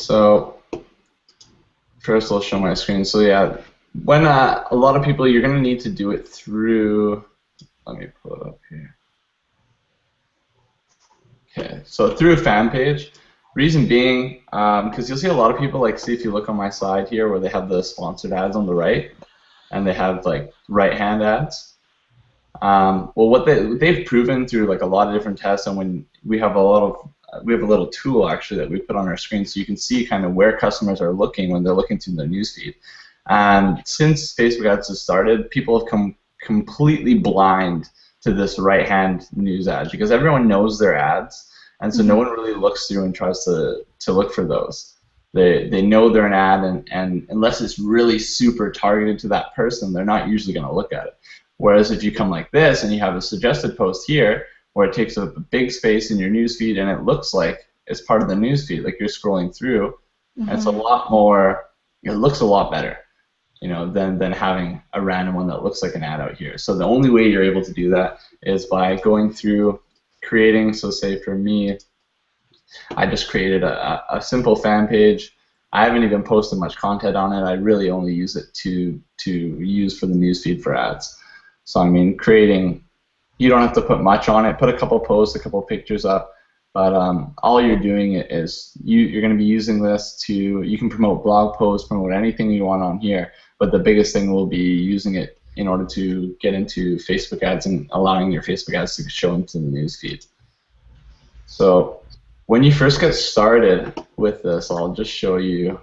So first I'll show my screen. So yeah, when a lot of people, you're going to need to do it through, let me pull it up here. Okay, so through a fan page. Reason being, because you'll see a lot of people, like, see if you look on my side here where they have the sponsored ads on the right, and they have like right-hand ads. Well, what they've proven through like a lot of different tests, and when we have a little tool actually that we put on our screen, so you can see kind of where customers are looking when they're looking through the newsfeed. And since Facebook ads has started, people have come completely blind to this right-hand news ad because everyone knows their ads, and so no one really looks through and tries to look for those. They know they're an ad, and unless it's really super targeted to that person, they're not usually going to look at it. Whereas if you come like this and you have a suggested post here where it takes up a big space in your newsfeed and it looks like it's part of the newsfeed, like you're scrolling through, it's a lot more, it looks a lot better, you know, than having a random one that looks like an ad out here. So the only way you're able to do that is by going through creating, so say for me, I just created a simple fan page. I haven't even posted much content on it. I really only use it to use for the newsfeed for ads. So I mean, creating, you don't have to put much on it. Put a couple posts, a couple pictures up, but all you're doing is you're going to be using this to, you can promote blog posts, promote anything you want on here, but the biggest thing will be using it in order to get into Facebook ads and allowing your Facebook ads to show into the newsfeed. So when you first get started with this, I'll just show you.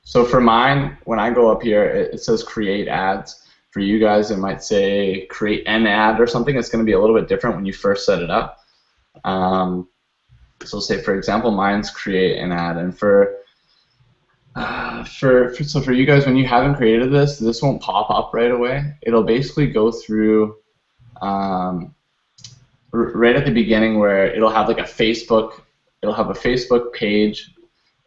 So for mine, when I go up here, it says create ads. For you guys, it might say create an ad or something. It's going to be a little bit different when you first set it up. So say, for example, mine's create an ad. And for you guys, when you haven't created this, this won't pop up right away. It'll basically go through right at the beginning where it'll have like a Facebook page,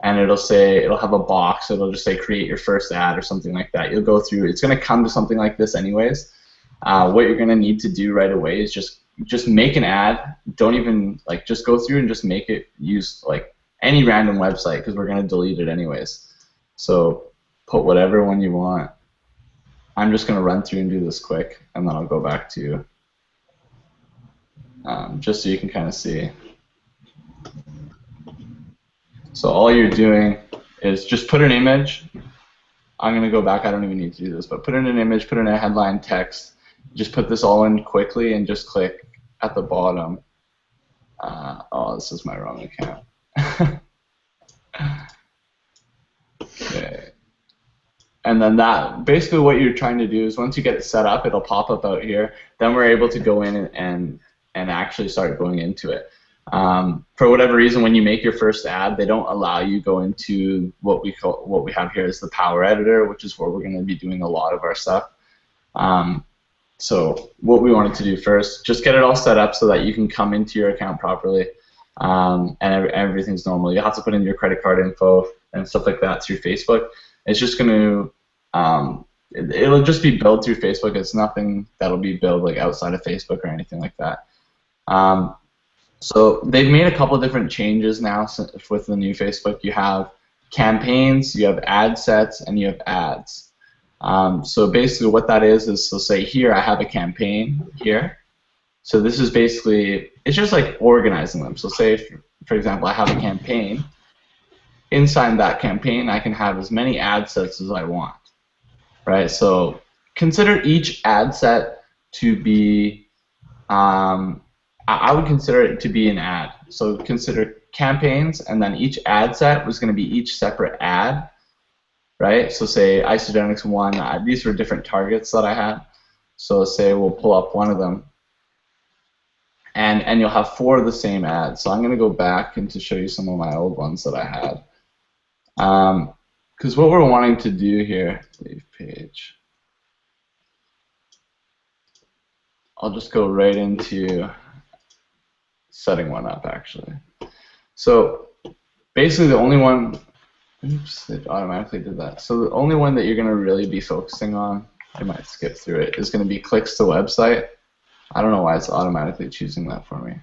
and it'll have a box. It'll just say create your first ad or something like that. You'll go through. It's going to come to something like this anyways. What you're going to need to do right away is just make an ad. Don't even just go through and just make it use like any random website because we're going to delete it anyways. So put whatever one you want. I'm just going to run through and do this quick, and then I'll go back to just so you can kind of see. So all you're doing is just put an image. I'm going to go back. I don't even need to do this, but put in an image, put in a headline text. Just put this all in quickly and just click at the bottom. Oh, this is my wrong account. Okay. And then that, basically what you're trying to do is once you get it set up, it'll pop up out here. Then we're able to go in and actually start going into it. For whatever reason, when you make your first ad, they don't allow you go into what we have here is the Power Editor, which is where we're going to be doing a lot of our stuff. So what we wanted to do first, just get it all set up so that you can come into your account properly, and everything's normal. You have to put in your credit card info and stuff like that through Facebook. It's just going to, it'll just be billed through Facebook. It's nothing that'll be billed like outside of Facebook or anything like that. So they've made a couple of different changes now with the new Facebook. You have campaigns, you have ad sets, and you have ads. So basically what that is so say here I have a campaign here. So this is basically, it's just like organizing them. So say, for example, I have a campaign. Inside that campaign, I can have as many ad sets as I want, right? So consider each ad set to be, I would consider it to be an ad. So consider campaigns, and then each ad set was going to be each separate ad, right? So say Isogenics 1, these were different targets that I had. So say we'll pull up one of them, and you'll have 4 of the same ads. So I'm going to go back and to show you some of my old ones that I had. Because what we're wanting to do here, leave page. I'll just go right into setting one up actually. So basically the only one, oops, it automatically did that. So the only one that you're going to really be focusing on, I might skip through it, is going to be clicks to website. I don't know why it's automatically choosing that for me.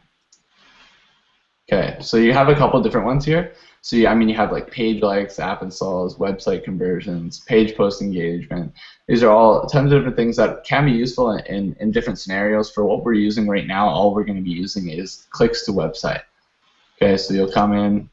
Okay, so you have a couple different ones here. So I mean, you have like page likes, app installs, website conversions, page post engagement. These are all tons of different things that can be useful in different scenarios. For what we're using right now, all we're going to be using is clicks to website. Okay, so you'll come in,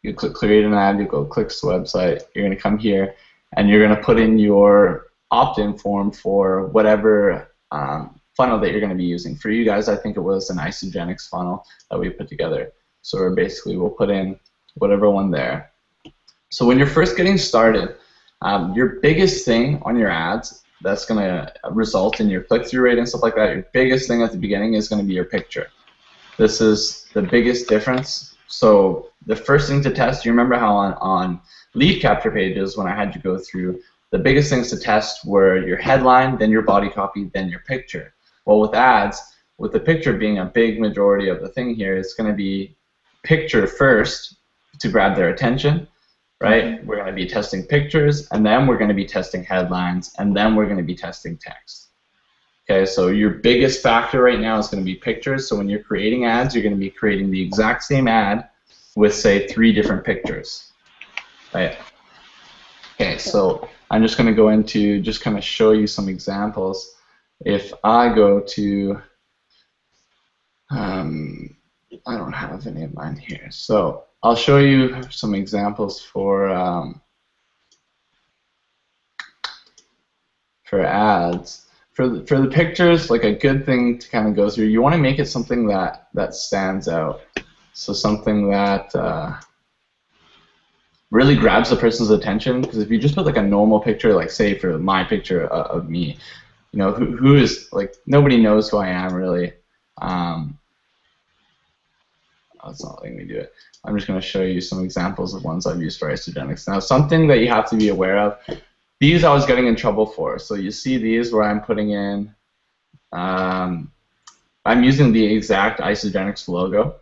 you click create an ad, you go clicks to website. You're going to come here, and you're going to put in your opt-in form for whatever funnel that you're going to be using. For you guys, I think it was an Isogenics funnel that we put together. So we'll put in whatever one there. So when you're first getting started, your biggest thing on your ads that's going to result in your click-through rate and stuff like that, your biggest thing at the beginning is going to be your picture. This is the biggest difference. So the first thing to test, you remember how on lead capture pages when I had you go through, the biggest things to test were your headline, then your body copy, then your picture. Well, with ads, with the picture being a big majority of the thing here, it's going to be picture first to grab their attention, right? Mm-hmm. We're going to be testing pictures, and then we're going to be testing headlines, and then we're going to be testing text. Okay, so your biggest factor right now is going to be pictures. So when you're creating ads, you're going to be creating the exact same ad with, say, 3 different pictures, right? Okay, so I'm just going to go into just kind of show you some examples. If I go to, I don't have any of mine here, so I'll show you some examples for ads. For the pictures, like a good thing to kind of go through, you want to make it something that stands out. So something that really grabs the person's attention, because if you just put like a normal picture, like say for my picture of me, you know, who is, like, nobody knows who I am really. Oh, it's not letting me do it. I'm just going to show you some examples of ones I've used for Isogenics. Now, something that you have to be aware of, these I was getting in trouble for. So you see these where I'm putting in, I'm using the exact Isogenics logo,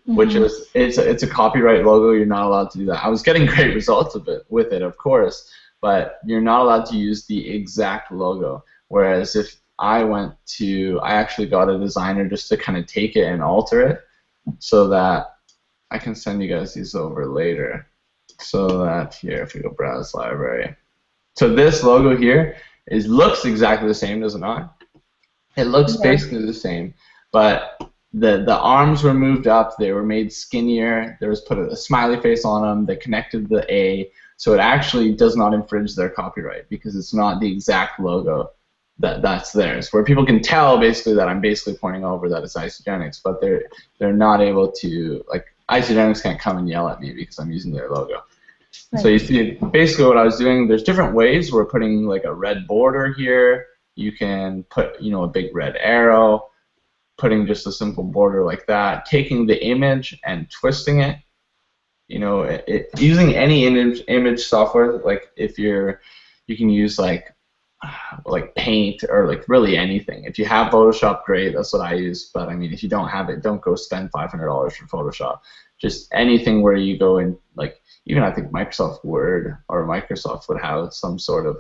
which is, it's a copyright logo. You're not allowed to do that. I was getting great results with it, of course, but you're not allowed to use the exact logo. Whereas if I actually got a designer just to kind of take it and alter it so that I can send you guys these over later. So that here, if we go browse library. So this logo here looks exactly the same, does it not? It looks basically the same, but the arms were moved up, they were made skinnier, there was put a smiley face on them, they connected the A, so it actually does not infringe their copyright because it's not the exact logo that's theirs. Where people can tell basically that I'm basically pointing over that it's Isogenics, but they're not able to, like, Isogenics can't come and yell at me because I'm using their logo. Right. So you see basically what I was doing, there's different ways. We're putting like a red border here. You can put, you know, a big red arrow, putting just a simple border like that, taking the image and twisting it. You know, using any image software, like if you can use like Paint or like really anything. If you have Photoshop, great, that's what I use. But I mean, if you don't have it, don't go spend $500 for Photoshop. Just anything where you go in, like even I think Microsoft Word or Microsoft would have some sort of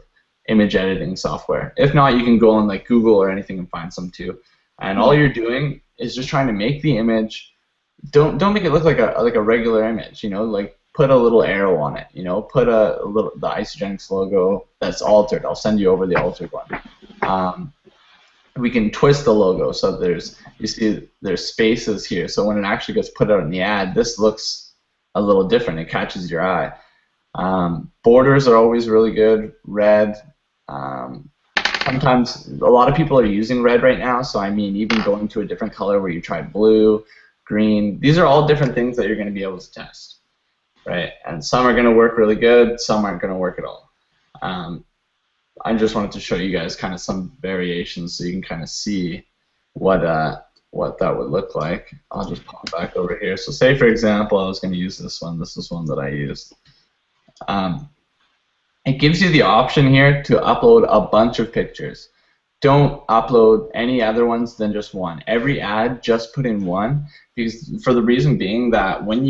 image editing software. If not, you can go on like Google or anything and find some too. And all you're doing is just trying to make the image. Don't make it look like a regular image. You know, like put a little arrow on it. You know, put the Isogenics logo that's altered. I'll send you over the altered one. We can twist the logo so you see there's spaces here. So when it actually gets put out in the ad, this looks a little different. It catches your eye. Borders are always really good. Red. Sometimes a lot of people are using red right now. So I mean, even going to a different color where you tried blue, green. These are all different things that you're going to be able to test. Right, and some are going to work really good, some aren't going to work at all. I just wanted to show you guys kind of some variations so you can kind of see what that would look like. I'll just pop back over here. So say, for example, I was going to use this one. This is one that I used. It gives you the option here to upload a bunch of pictures. Don't upload any other ones than just one. Every ad, just put in one, because for the reason being that when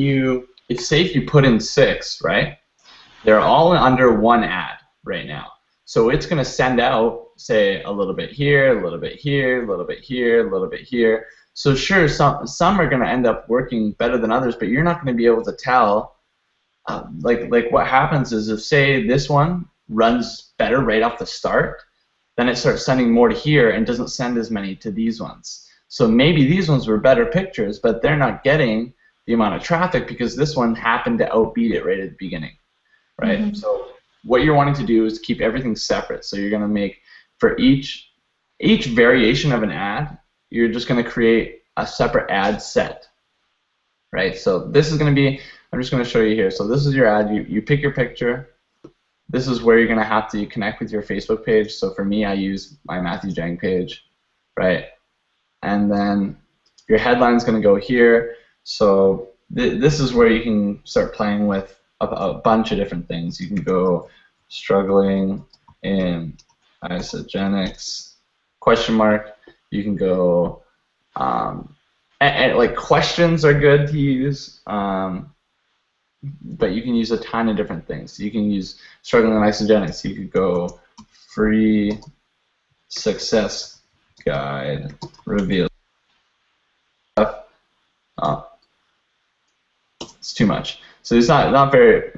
it's safe you put in 6, right? They're all under one ad right now. So it's going to send out, say, a little bit here, a little bit here, a little bit here, a little bit here. So sure, some are going to end up working better than others, but you're not going to be able to tell. Like what happens is if say this one runs better right off the start, then it starts sending more to here and doesn't send as many to these ones. So maybe these ones were better pictures, but they're not getting the amount of traffic because this one happened to outbeat it right at the beginning, right? Mm-hmm. So what you're wanting to do is keep everything separate. So you're going to make for each variation of an ad, you're just going to create a separate ad set, right? So this is going to be, I'm just going to show you here. So this is your ad. You pick your picture. This is where you're going to have to connect with your Facebook page. So for me, I use my Matthew Jang page, right? And then your headline is going to go here. So this is where you can start playing with a bunch of different things. You can go struggling in isogenics, question mark. You can go, and like questions are good to use. But you can use a ton of different things. You can use struggling in isogenics. You could go free success guide reveal. Oh, it's too much. So it's not very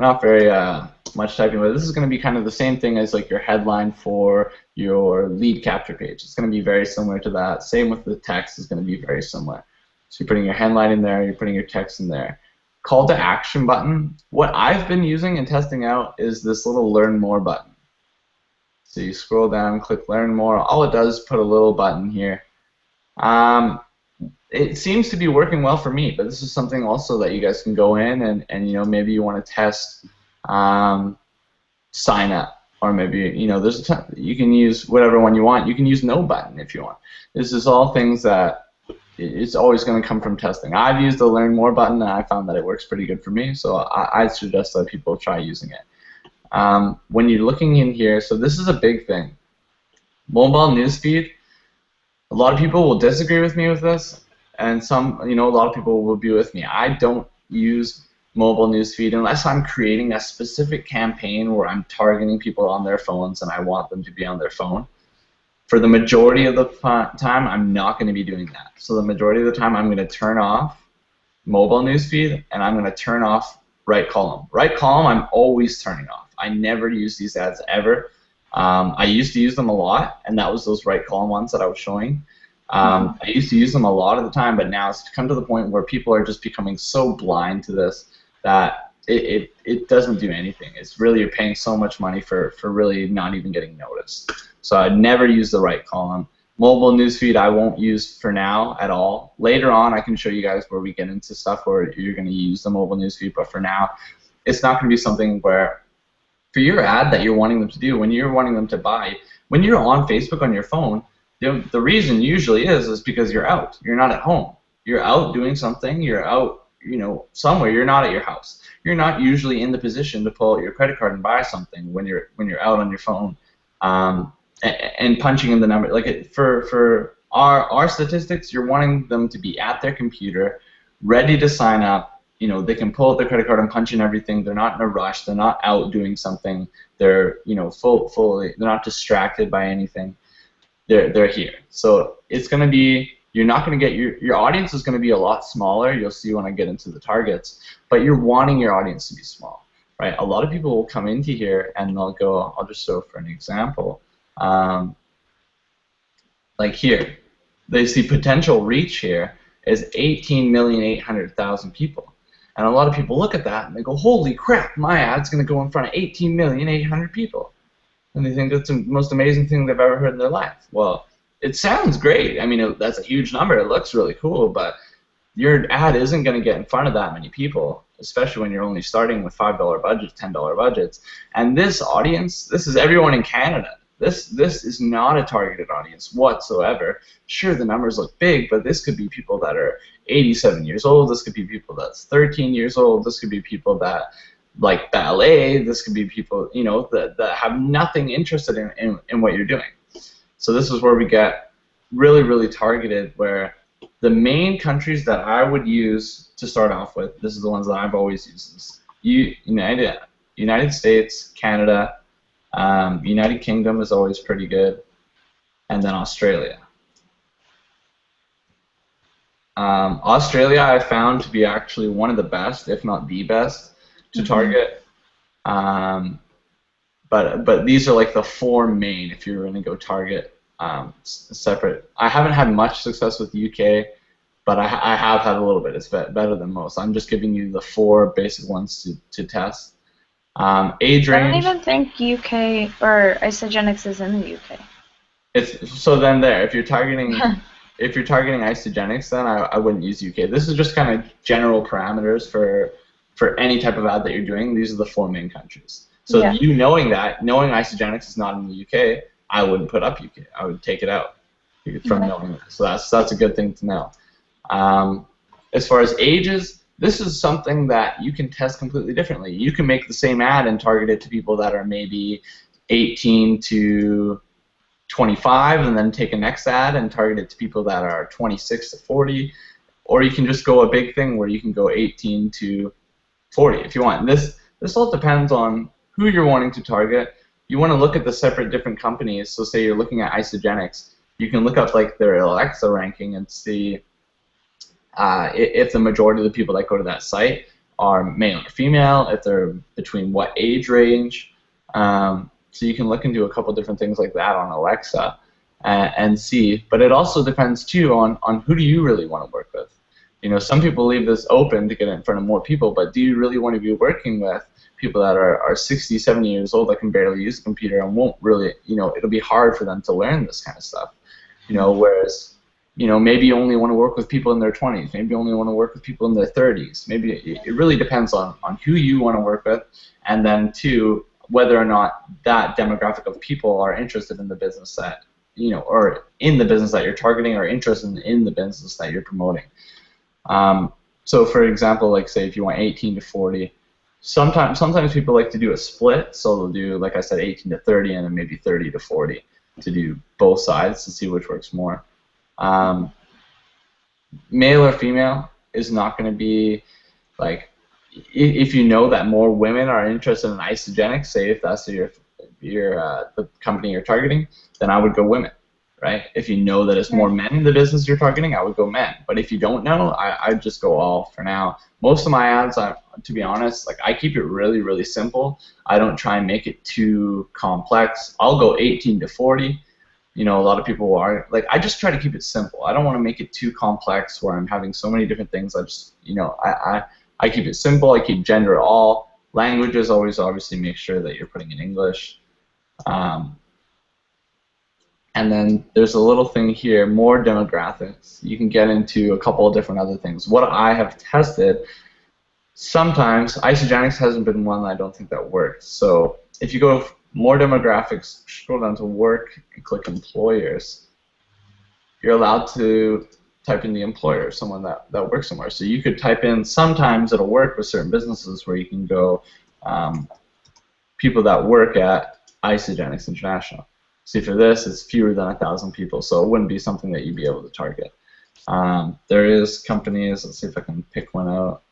much typing, but this is going to be kind of the same thing as like your headline for your lead capture page. It's going to be very similar to that. Same with the text is going to be very similar. So you're putting your headline in there, you're putting your text in there. Call to action button. What I've been using and testing out is this little learn more button. So you scroll down, click learn more. All it does is put a little button here. It seems to be working well for me, but this is something also that you guys can go in and you know, maybe you want to test sign up, or maybe, you know, there's a ton, you can use whatever one you want. You can use no button if you want. This is all things that it's always going to come from testing. I've used the learn more button and I found that it works pretty good for me, so I suggest that people try using it. When you're looking in here, so this is a big thing. Mobile newsfeed, a lot of people will disagree with me with this, and some, you know, a lot of people will be with me. I don't use mobile newsfeed unless I'm creating a specific campaign where I'm targeting people on their phones and I want them to be on their phone. For the majority of the time, I'm not going to be doing that. So the majority of the time, I'm going to turn off mobile newsfeed and I'm going to turn off right column. Right column, I'm always turning off. I never use these ads ever. I used to use them a lot, and that was those right column ones that I was showing. I used to use them a lot of the time, but now it's come to the point where people are just becoming so blind to this that it doesn't do anything. It's really, you're paying so much money for really not even getting noticed. So I'd never use the right column. Mobile newsfeed I won't use for now at all. Later on I can show you guys where we get into stuff where you're going to use the mobile newsfeed, but for now it's not going to be something where for your ad that you're wanting them to do, when you're wanting them to buy, when you're on Facebook on your phone, the reason usually is because you're out. You're not at home. You're out doing something. You're out, you know, somewhere. You're not at your house. You're not usually in the position to pull out your credit card and buy something when you're out on your phone. And punching in the number, like for our statistics, you're wanting them to be at their computer, ready to sign up. You know, they can pull out their credit card and punch in everything. They're not in a rush. They're not out doing something. They're, you know, fully. They're not distracted by anything. They're here. So it's going to be, you're not going to get your audience is going to be a lot smaller. You'll see when I get into the targets, but you're wanting your audience to be small, right? A lot of people will come into here and they'll go. I'll just show for an example. Like here, they see potential reach here is 18,800,000 people. And a lot of people look at that and they go, holy crap, my ad's going to go in front of 18,800,000 people. And they think that's the most amazing thing they've ever heard in their life. Well, it sounds great. I mean, that's a huge number. It looks really cool, but your ad isn't going to get in front of that many people, especially when you're only starting with $5 budgets, $10 budgets. And this audience, this is everyone in Canada. This is not a targeted audience whatsoever. Sure, the numbers look big, but this could be people that are 87 years old. This could be people that's 13 years old. This could be people that like ballet. This could be people, you know, that have nothing interested in what you're doing. So this is where we get really, really targeted, where the main countries that I would use to start off with, this is the ones that I've always used, is United States, Canada, United Kingdom is always pretty good, and then Australia. Australia I found to be actually one of the best, if not the best, to target. Um, but these are like the four main if you're going to go target separate. I haven't had much success with UK, but I have had a little bit. It's better than most. I'm just giving you the four basic ones to test. Age I don't range. even think UK or Isagenix is in the UK. It's so then there. If you're targeting Isogenics, then I wouldn't use UK. This is just kind of general parameters for any type of ad that you're doing. These are the four main countries. So Yeah. you knowing Isogenics is not in the UK, I wouldn't put up UK. I would take it out from Okay. knowing that. So that's a good thing to know. As far as ages, this is something that you can test completely differently. You can make the same ad and target it to people that are maybe 18 to 25 and then take a next ad and target it to people that are 26 to 40, or you can just go a big thing where you can go 18 to 40 if you want. This all depends on who you're wanting to target. You want to look at the separate different companies. So say you're looking at Isogenics, you can look up like their Alexa ranking and see if the majority of the people that go to that site are male or female, if they're between what age range. So you can look into a couple different things like that on Alexa and see. But it also depends too on who do you really want to work with. You know, some people leave this open to get in front of more people, but do you really want to be working with people that are 60, 70 years old that can barely use a computer and won't really, it'll be hard for them to learn this kind of stuff. Whereas, maybe you only want to work with people in their 20s, maybe you only want to work with people in their 30s. Maybe it really depends on who you want to work with, and then two, whether or not that demographic of people are interested in the business that, or in the business that you're targeting, or interested in the business that you're promoting. So for example, like say if you want 18 to 40, sometimes people like to do a split, so they'll do, like I said, 18 to 30 and then maybe 30 to 40 to do both sides to see which works more. Male or female is not going to be like, if you know that more women are interested in Isogenics, say if that's the company you're targeting, then I would go women, right? If you know that it's more men in the business you're targeting, I would go men. But if you don't know, I'd just go all for now. Most of my ads, to be honest, like I keep it really, really simple. I don't try and make it too complex. I'll go 18 to 40. A lot of people are like, I just try to keep it simple. I don't want to make it too complex where I'm having so many different things. I just, I keep it simple. I keep gender all. Languages, always obviously make sure that you're putting in English. And then there's a little thing here, more demographics. You can get into a couple of different other things. What I have tested, sometimes Isogenics hasn't been one that I don't think that works. So if you go more demographics, scroll down to work and click employers, you're allowed to type in the employer, someone that works somewhere. So you could type in, sometimes it'll work with certain businesses where you can go people that work at Isogenics International. See, for this, it's fewer than 1,000 people, so it wouldn't be something that you'd be able to target. There is companies, let's see if I can pick one out.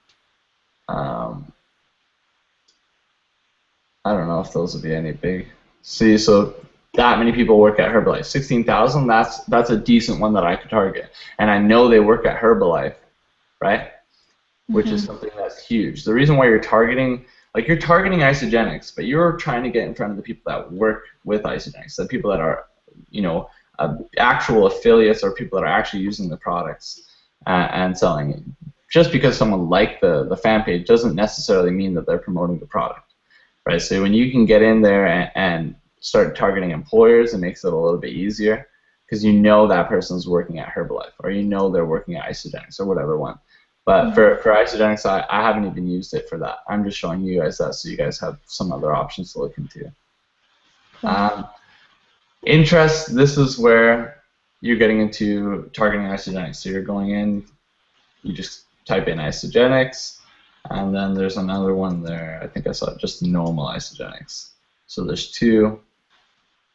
I don't know if those would be any big. See, so that many people work at Herbalife. 16,000, that's a decent one that I could target. And I know they work at Herbalife, right? Which is something that's huge. The reason why you're targeting Isogenics, but you're trying to get in front of the people that work with Isogenics, the people that are, actual affiliates or people that are actually using the products and selling it. Just because someone liked the fan page doesn't necessarily mean that they're promoting the product. Right, so when you can get in there and start targeting employers, it makes it a little bit easier because you know that person's working at Herbalife or you know they're working at Isogenics or whatever one. But for Isogenics, I haven't even used it for that. I'm just showing you guys that so you guys have some other options to look into. Interest, this is where you're getting into targeting Isogenics. So you're going in, you just type in Isogenics. And then there's another one there. I think I saw just normal Isogenics. So there's two.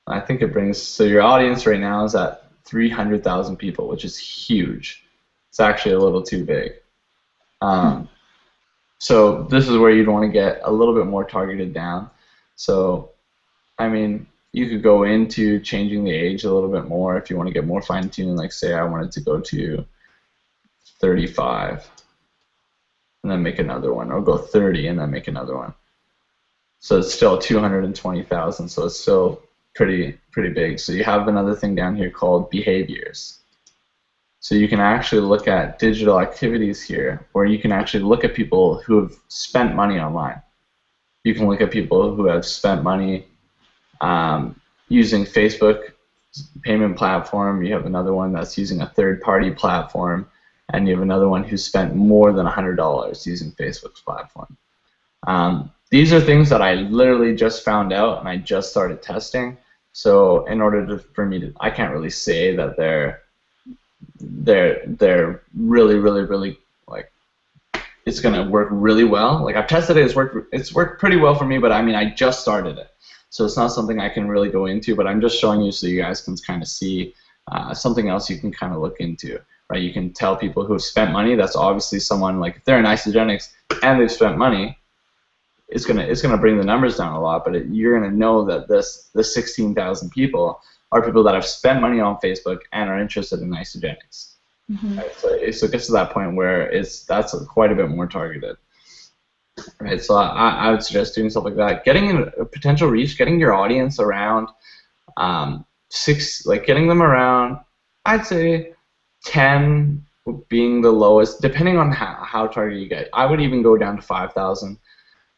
I think it brings, so your audience right now is at 300,000 people, which is huge. It's actually a little too big. So this is where you'd want to get a little bit more targeted down. So, I mean, you could go into changing the age a little bit more if you want to get more fine-tuned. Like say I wanted to go to 35, and then make another one, or go 30 and then make another one. So it's still 220,000. So it's still pretty big. So you have another thing down here called behaviors. So you can actually look at digital activities here, where you can actually look at people who have spent money online. You can look at people who have spent money using Facebook payment platform. You have another one that's using a third-party platform, and you have another one who spent more than $100 using Facebook's platform. These are things that I literally just found out and I just started testing. So in order for me to, I can't really say that they're really like, it's gonna work really well. Like, I've tested it, it's worked pretty well for me, but I mean, I just started it. So it's not something I can really go into, but I'm just showing you so you guys can kind of see something else you can kind of look into, right? You can tell people who have spent money. That's obviously someone, like, if they're in Isogenics and they've spent money, it's gonna bring the numbers down a lot, but you're gonna know that the 16,000 people are people that have spent money on Facebook and are interested in Isogenics. Mm-hmm. Right? So it gets to that point where that's quite a bit more targeted. Right, so I would suggest doing stuff like that. Getting a potential reach, getting your audience around getting them around, I'd say 10 being the lowest, depending on how targeted you get. I would even go down to 5,000,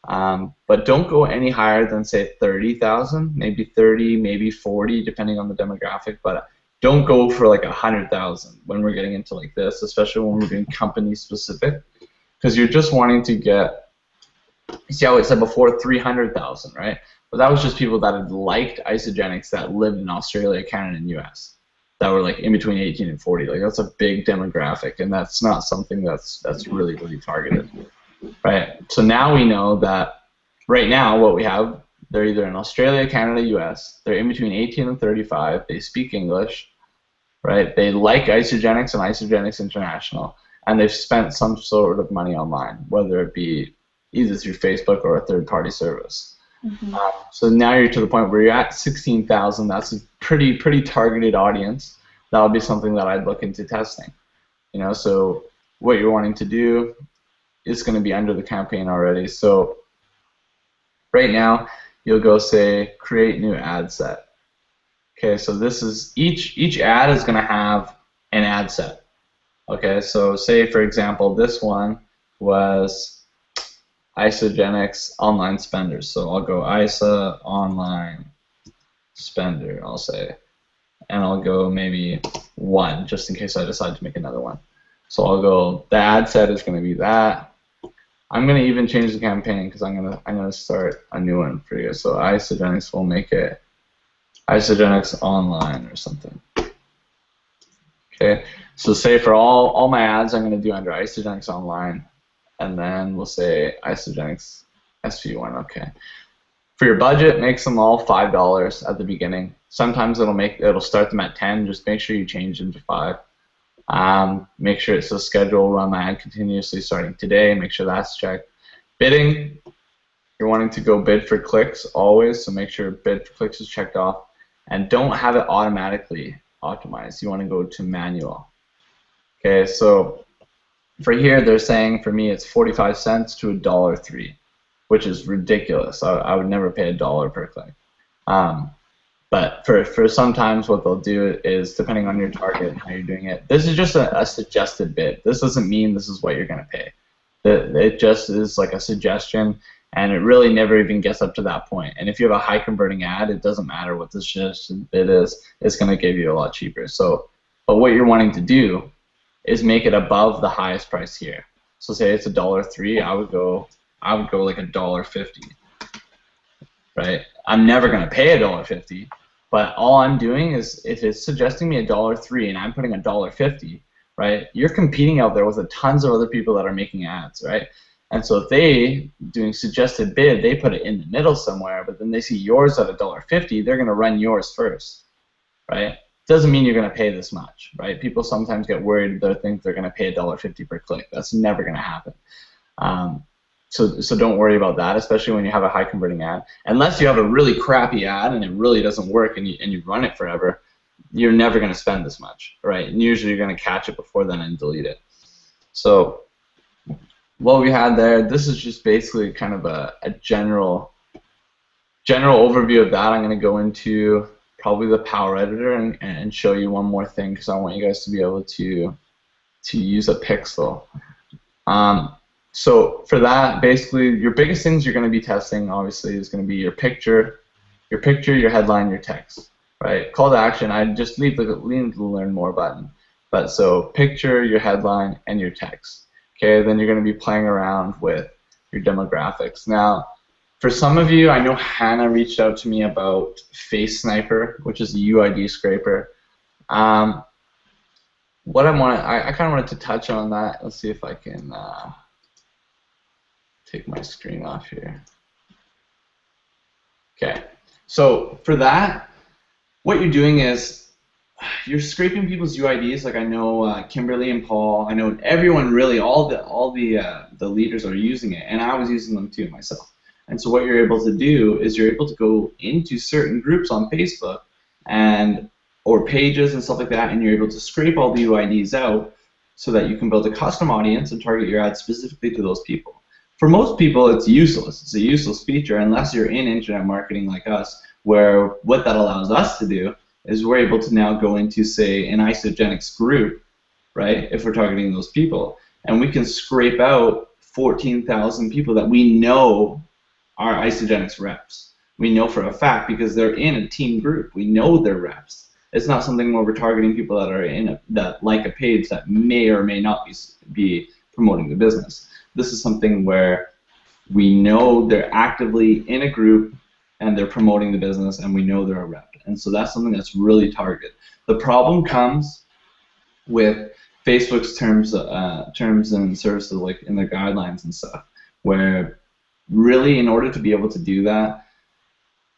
but don't go any higher than, say, 30,000, maybe 30, maybe 40, depending on the demographic. But don't go for like 100,000 when we're getting into like this, especially when we're doing company specific, because you're just wanting to get. You see how it said before 300,000, right? But that was just people that had liked Isogenics that lived in Australia, Canada, and US, that were like in between 18 and 40. Like, that's a big demographic, and that's not something that's really targeted, right? So now we know that right now what we have, they're either in Australia, Canada, US. They're in between 18 and 35. They speak English, right? They like Isogenics and Isogenics International, and they've spent some sort of money online, whether it be either through Facebook or a third-party service. Mm-hmm. So now you're to the point where you're at 16,000. That's a pretty targeted audience. That would be something that I'd look into testing. You know, so what you're wanting to do is going to be under the campaign already. So right now, you'll go say create new ad set. Okay, so this is each ad is going to have an ad set. Okay, so say for example this one was Isogenics online spenders. So I'll go ISA online spender, I'll say, and I'll go maybe 1 just in case I decide to make another one. So I'll go, the ad set is going to be that. I'm going to even change the campaign because I'm gonna start a new one for you. So Isogenics will make it Isogenics online or something. Okay, so say for all my ads I'm going to do under Isogenics online, and then we'll say Isogenics SV1. Okay. For your budget, make them all $5 at the beginning. Sometimes it'll start them at 10. Just make sure you change them to 5. Make sure it says schedule run my ad continuously starting today. Make sure that's checked. Bidding, you're wanting to go bid for clicks always, so make sure bid for clicks is checked off, and don't have it automatically optimized. You want to go to manual. Okay, so for here, they're saying for me it's 45 cents to $1.03, which is ridiculous. I would never pay $1 per click. But for sometimes what they'll do is, depending on your target and how you're doing it, this is just a suggested bid. This doesn't mean this is what you're going to pay. It just is like a suggestion, and it really never even gets up to that point. And if you have a high converting ad, it doesn't matter what the suggested bid is. It's going to give you a lot cheaper. So, but what you're wanting to do is make it above the highest price here. So say it's $1.03, I would go like $1.50, right? I'm never gonna pay $1.50, but all I'm doing is, if it's suggesting me $1.03 and I'm putting $1.50, right? You're competing out there with tons of other people that are making ads, right? And so if they doing suggested bid, they put it in the middle somewhere, but then they see yours at $1.50, they're gonna run yours first, right? Doesn't mean you're going to pay this much, right? People sometimes get worried. They think they're going to pay $1.50 per click. That's never going to happen. So don't worry about that, especially when you have a high converting ad. Unless you have a really crappy ad and it really doesn't work and you run it forever, you're never going to spend this much, right? And usually you're going to catch it before then and delete it. So what we had there, this is just basically kind of a general overview of that. I'm going to go into probably the Power Editor and show you one more thing because I want you guys to be able to use a pixel. So for that, basically, your biggest things you're going to be testing, obviously, is going to be your picture, your headline, your text, right? Call to action, I just leave the learn more button. But so picture, your headline, and your text. Okay, then you're going to be playing around with your demographics. Now, for some of you, I know Hannah reached out to me about Face Sniper, which is a UID scraper. What I kind of wanted to touch on that. Let's see if I can take my screen off here. Okay, so for that, what you're doing is you're scraping people's UIDs. Like I know Kimberly and Paul. I know everyone really. All the leaders are using it, and I was using them too myself. And so what you're able to do is you're able to go into certain groups on Facebook or pages and stuff like that, and you're able to scrape all the UIDs out so that you can build a custom audience and target your ads specifically to those people. For most people, it's useless. It's a useless feature unless you're in internet marketing like us, where what that allows us to do is we're able to now go into, say, an isogenics group, right, if we're targeting those people, and we can scrape out 14,000 people that we know are isogenics reps. We know for a fact because they're in a team group. We know they're reps. It's not something where we're targeting people that are that like a page that may or may not be promoting the business. This is something where we know they're actively in a group and they're promoting the business, and we know they're a rep. And so that's something that's really targeted. The problem comes with Facebook's terms and services, like in their guidelines and stuff, where really in order to be able to do that,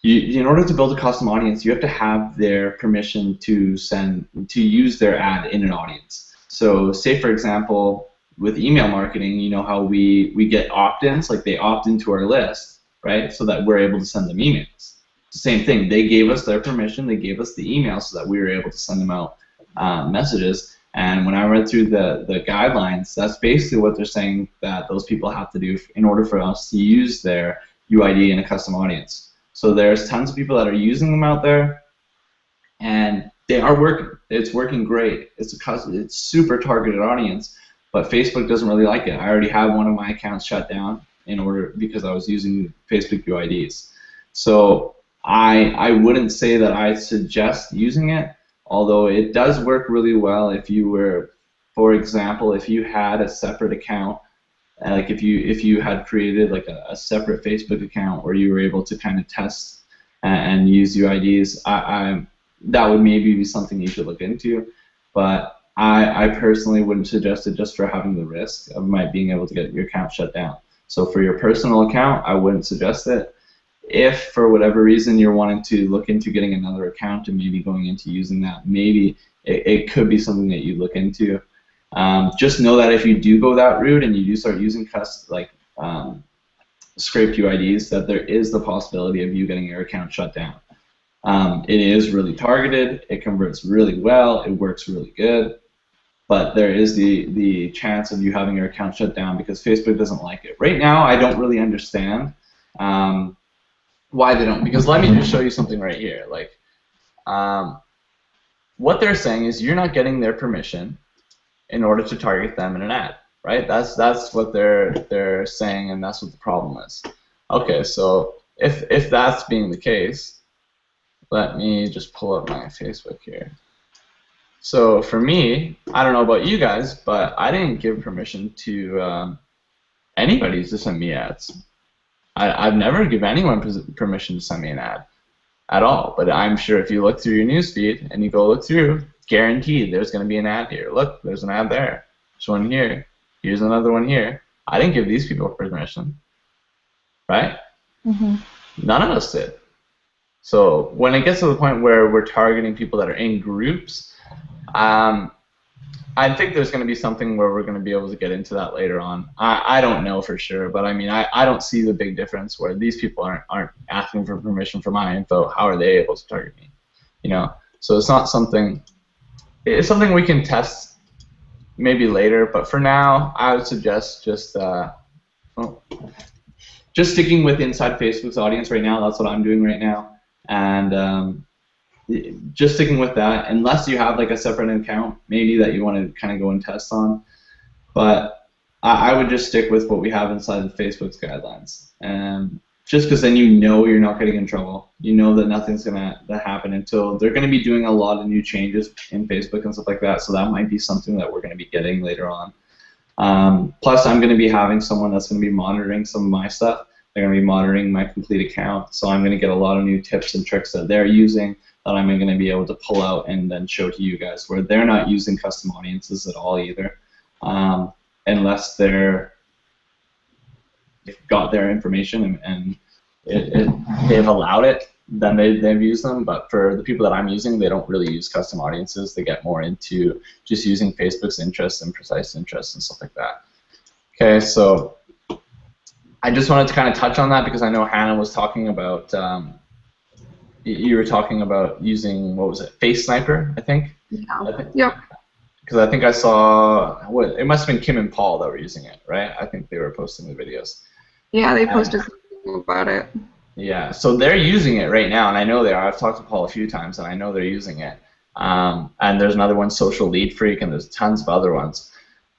in order to build a custom audience, you have to have their permission to use their ad in an audience. So say for example, with email marketing, you know how we get opt-ins, like they opt into our list, right? So that we're able to send them emails. Same thing, they gave us their permission, they gave us the email so that we were able to send them out messages. And when I read through the guidelines, that's basically what they're saying that those people have to do in order for us to use their UID in a custom audience. So there's tons of people that are using them out there, and they are working. It's working great. It's super targeted audience, but Facebook doesn't really like it. I already have one of my accounts shut down because I was using Facebook UIDs. So I wouldn't say that I suggest using it, although it does work really well if you were, for example, if you had a separate account, like if you had created like a separate Facebook account where you were able to kind of test and use UIDs, that would maybe be something you should look into. But I personally wouldn't suggest it just for having the risk of being able to get your account shut down. So for your personal account, I wouldn't suggest it. If for whatever reason you're wanting to look into getting another account and maybe going into using that, maybe it could be something that you look into. Just know that if you do go that route and you do start using scraped UIDs, that there is the possibility of you getting your account shut down. It is really targeted, it converts really well, it works really good, but there is the chance of you having your account shut down because Facebook doesn't like it. Right now, I don't really understand why they don't, because let me just show you something right here. Like, what they're saying is you're not getting their permission in order to target them in an ad, right? That's what they're saying, and that's what the problem is. Okay, so if that's being the case, let me just pull up my Facebook here. So for me, I don't know about you guys, but I didn't give permission to anybody to send me ads. I've never given anyone permission to send me an ad at all, but I'm sure if you look through your newsfeed and you go look through, guaranteed there's going to be an ad here. Look, there's an ad there. There's one here. Here's another one here. I didn't give these people permission, right? Mm-hmm. None of us did. So when it gets to the point where we're targeting people that are in groups, I think there's going to be something where we're going to be able to get into that later on. I don't know for sure, but I mean, I don't see the big difference where these people aren't asking for permission for my info. How are they able to target me? You know, so it's not something. It's something we can test maybe later. But for now, I would suggest just sticking with inside Facebook's audience right now. That's what I'm doing right now, and just sticking with that. Unless you have like a separate account, maybe that you want to kind of go and test on. But I would just stick with what we have inside the Facebook's guidelines, and just because then you know you're not getting in trouble. You know that nothing's gonna happen until they're gonna be doing a lot of new changes in Facebook and stuff like that. So that might be something that we're gonna be getting later on. Plus, I'm gonna be having someone that's gonna be monitoring some of my stuff. They're gonna be monitoring my complete account, so I'm gonna get a lot of new tips and tricks that they're using that I'm gonna be able to pull out and then show to you guys, where they're not using custom audiences at all either, unless they've got their information and they've allowed it, then they've used them. But for the people that I'm using, they don't really use custom audiences. They get more into just using Facebook's interests and precise interests and stuff like that. Okay, so I just wanted to kind of touch on that because I know Hannah was talking about, you were talking about using, what was it, Face Sniper, I think? Yeah. Yep. Because I think I saw, it must have been Kim and Paul that were using it, right? I think they were posting the videos. Yeah, they posted something about it. Yeah, so they're using it right now, and I know they are. I've talked to Paul a few times, and I know they're using it. And there's another one, Social Lead Freak, and there's tons of other ones.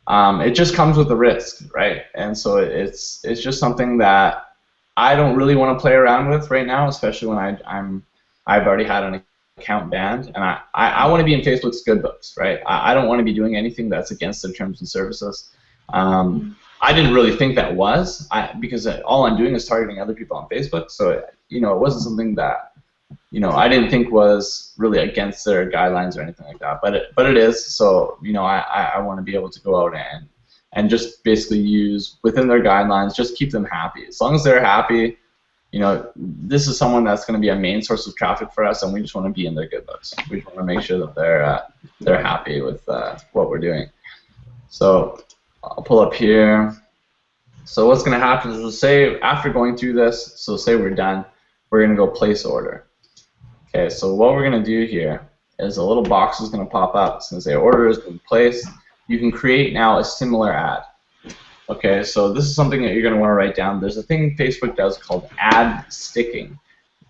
It just comes with the risk, right? And so it's just something that I don't really want to play around with right now, especially when I've already had an account banned, and I want to be in Facebook's good books, right? I don't want to be doing anything that's against their terms and services. I didn't really think that was, because all I'm doing is targeting other people on Facebook, so it wasn't something that I didn't think was really against their guidelines or anything like that. But it is. So I want to be able to go out and just basically use within their guidelines, just keep them happy. As long as they're happy, this is someone that's going to be a main source of traffic for us, and we just want to be in their good books. We just want to make sure that they're happy with what we're doing. So I'll pull up here. So what's going to happen is, we'll say after going through this, so say we're done, we're going to go place order. Okay, so what we're going to do here is a little box is going to pop up. It's going to say order has been placed. You can create now a similar ad. Okay, so this is something that you're going to want to write down. There's a thing Facebook does called ad sticking.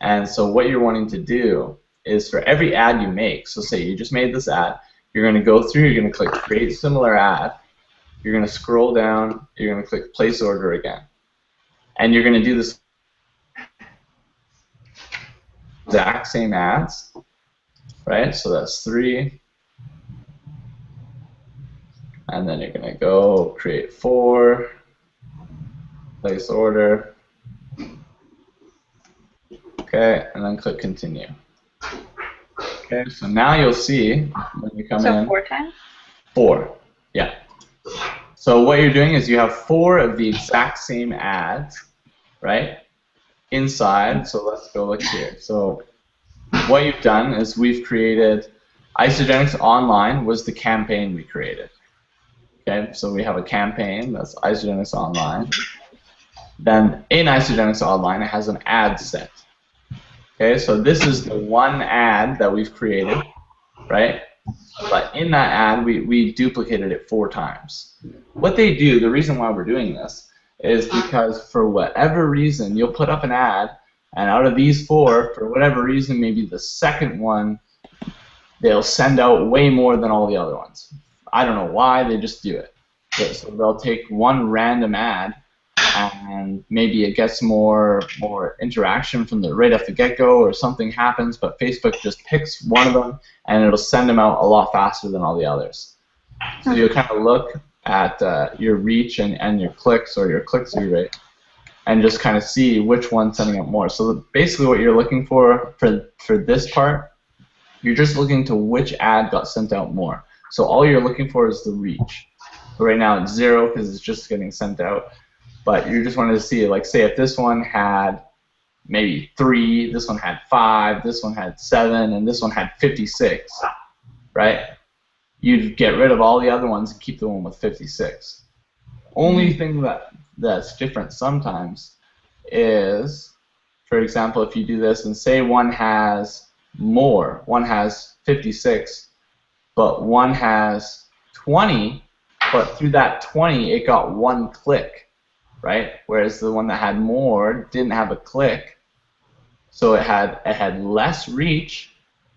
And so what you're wanting to do is, for every ad you make, so say you just made this ad, you're going to go through, you're going to click create similar ad, you're going to scroll down, you're going to click place order again. And you're going to do this exact same ads, right? So that's 3. And then you're going to go create 4, place order. Okay, and then click continue. Okay, so now you'll see when you come in. So 4 times? 4, yeah. So what you're doing is you have 4 of the exact same ads, right, inside. So let's go look here. So what you've done is we've created, Isogenics Online was the campaign we created. Okay, so we have a campaign, that's Isogenics Online. Then in Isogenics Online, it has an ad set. Okay, so this is the one ad that we've created, right? But in that ad, we duplicated it 4 times. What they do, the reason why we're doing this, is because for whatever reason, you'll put up an ad, and out of these 4, for whatever reason, maybe the second one, they'll send out way more than all the other ones. I don't know why, they just do it. So they'll take one random ad, and maybe it gets more interaction from right off the get-go, or something happens, but Facebook just picks one of them, and it'll send them out a lot faster than all the others. So you'll kind of look at your reach and your clicks, or your click-through rate, and just kind of see which one's sending out more. So basically what you're looking for this part, you're just looking to which ad got sent out more. So all you're looking for is the reach. So right now it's 0 because it's just getting sent out. But you just wanted to see, like, say if this one had maybe 3, this one had 5, this one had 7, and this one had 56, right? You'd get rid of all the other ones and keep the one with 56. Only thing that's different sometimes is, for example, if you do this and say one has more, one has 56, but one has 20, but through that 20, it got 1 click, right? Whereas the one that had more didn't have a click, so it had less reach,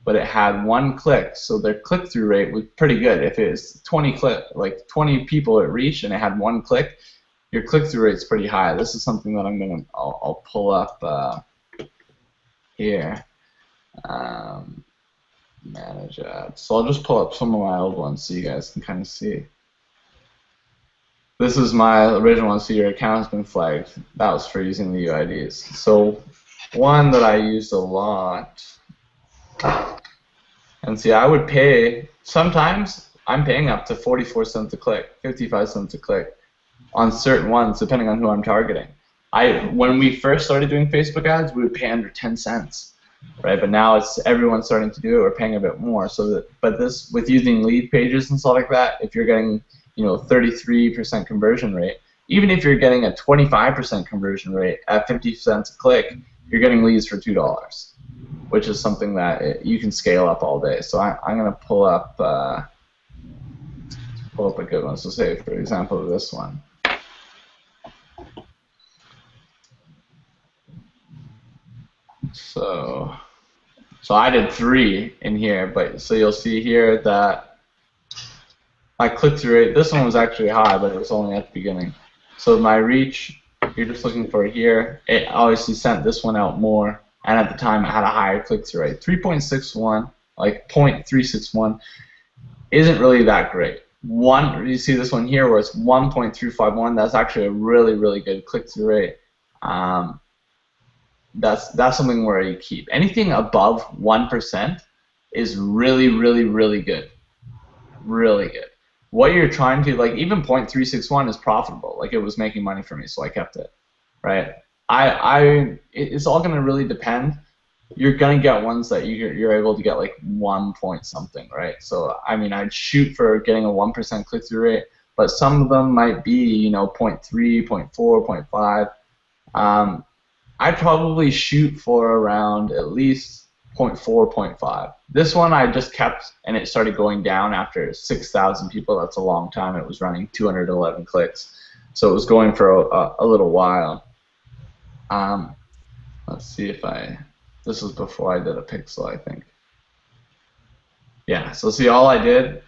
but it had 1 click. So their click-through rate was pretty good. If it was 20 people it reached and it had 1 click, your click-through rate's pretty high. This is something that I'll pull up here. Manage ads. So I'll just pull up some of my old ones so you guys can kind of see. This is my original one, so your account has been flagged. That was for using the UIDs. So one that I used a lot, and see, I would pay, sometimes I'm paying up to 44 cents a click, 55 cents a click on certain ones, depending on who I'm targeting. When we first started doing Facebook ads, we would pay under 10 cents. Right, but now it's everyone's starting to do it. We're paying a bit more. But this, with using lead pages and stuff like that, if you're getting 33% conversion rate, even if you're getting a 25% conversion rate at 50 cents a click, you're getting leads for $2, which is something that you can scale up all day. So I'm gonna pull up a good one. So say, for example, this one. So I did 3 in here, but so you'll see here that my click-through rate, this one was actually high, but it was only at the beginning. So my reach, you're just looking for here, it obviously sent this one out more, and at the time it had a higher click-through rate. 3.61, like 0.361, isn't really that great. You see this one here where it's 1.351, that's actually a really, really good click-through rate. That's something where you keep. Anything above 1% is really, really, really good. Really good. What you're trying to, like, even 0.361 is profitable. Like, it was making money for me, so I kept it. Right? It's all going to really depend. You're going to get ones that you're able to get like 1 point something, right? So, I mean, I'd shoot for getting a 1% click-through rate, but some of them might be, 0.3, 0.4, 0.5. I'd probably shoot for around at least 0.4, 0.5. This one I just kept, and it started going down after 6,000 people. That's a long time. It was running 211 clicks. So it was going for a little while. Let's see if this was before I did a pixel, I think. Yeah, so see, all I did,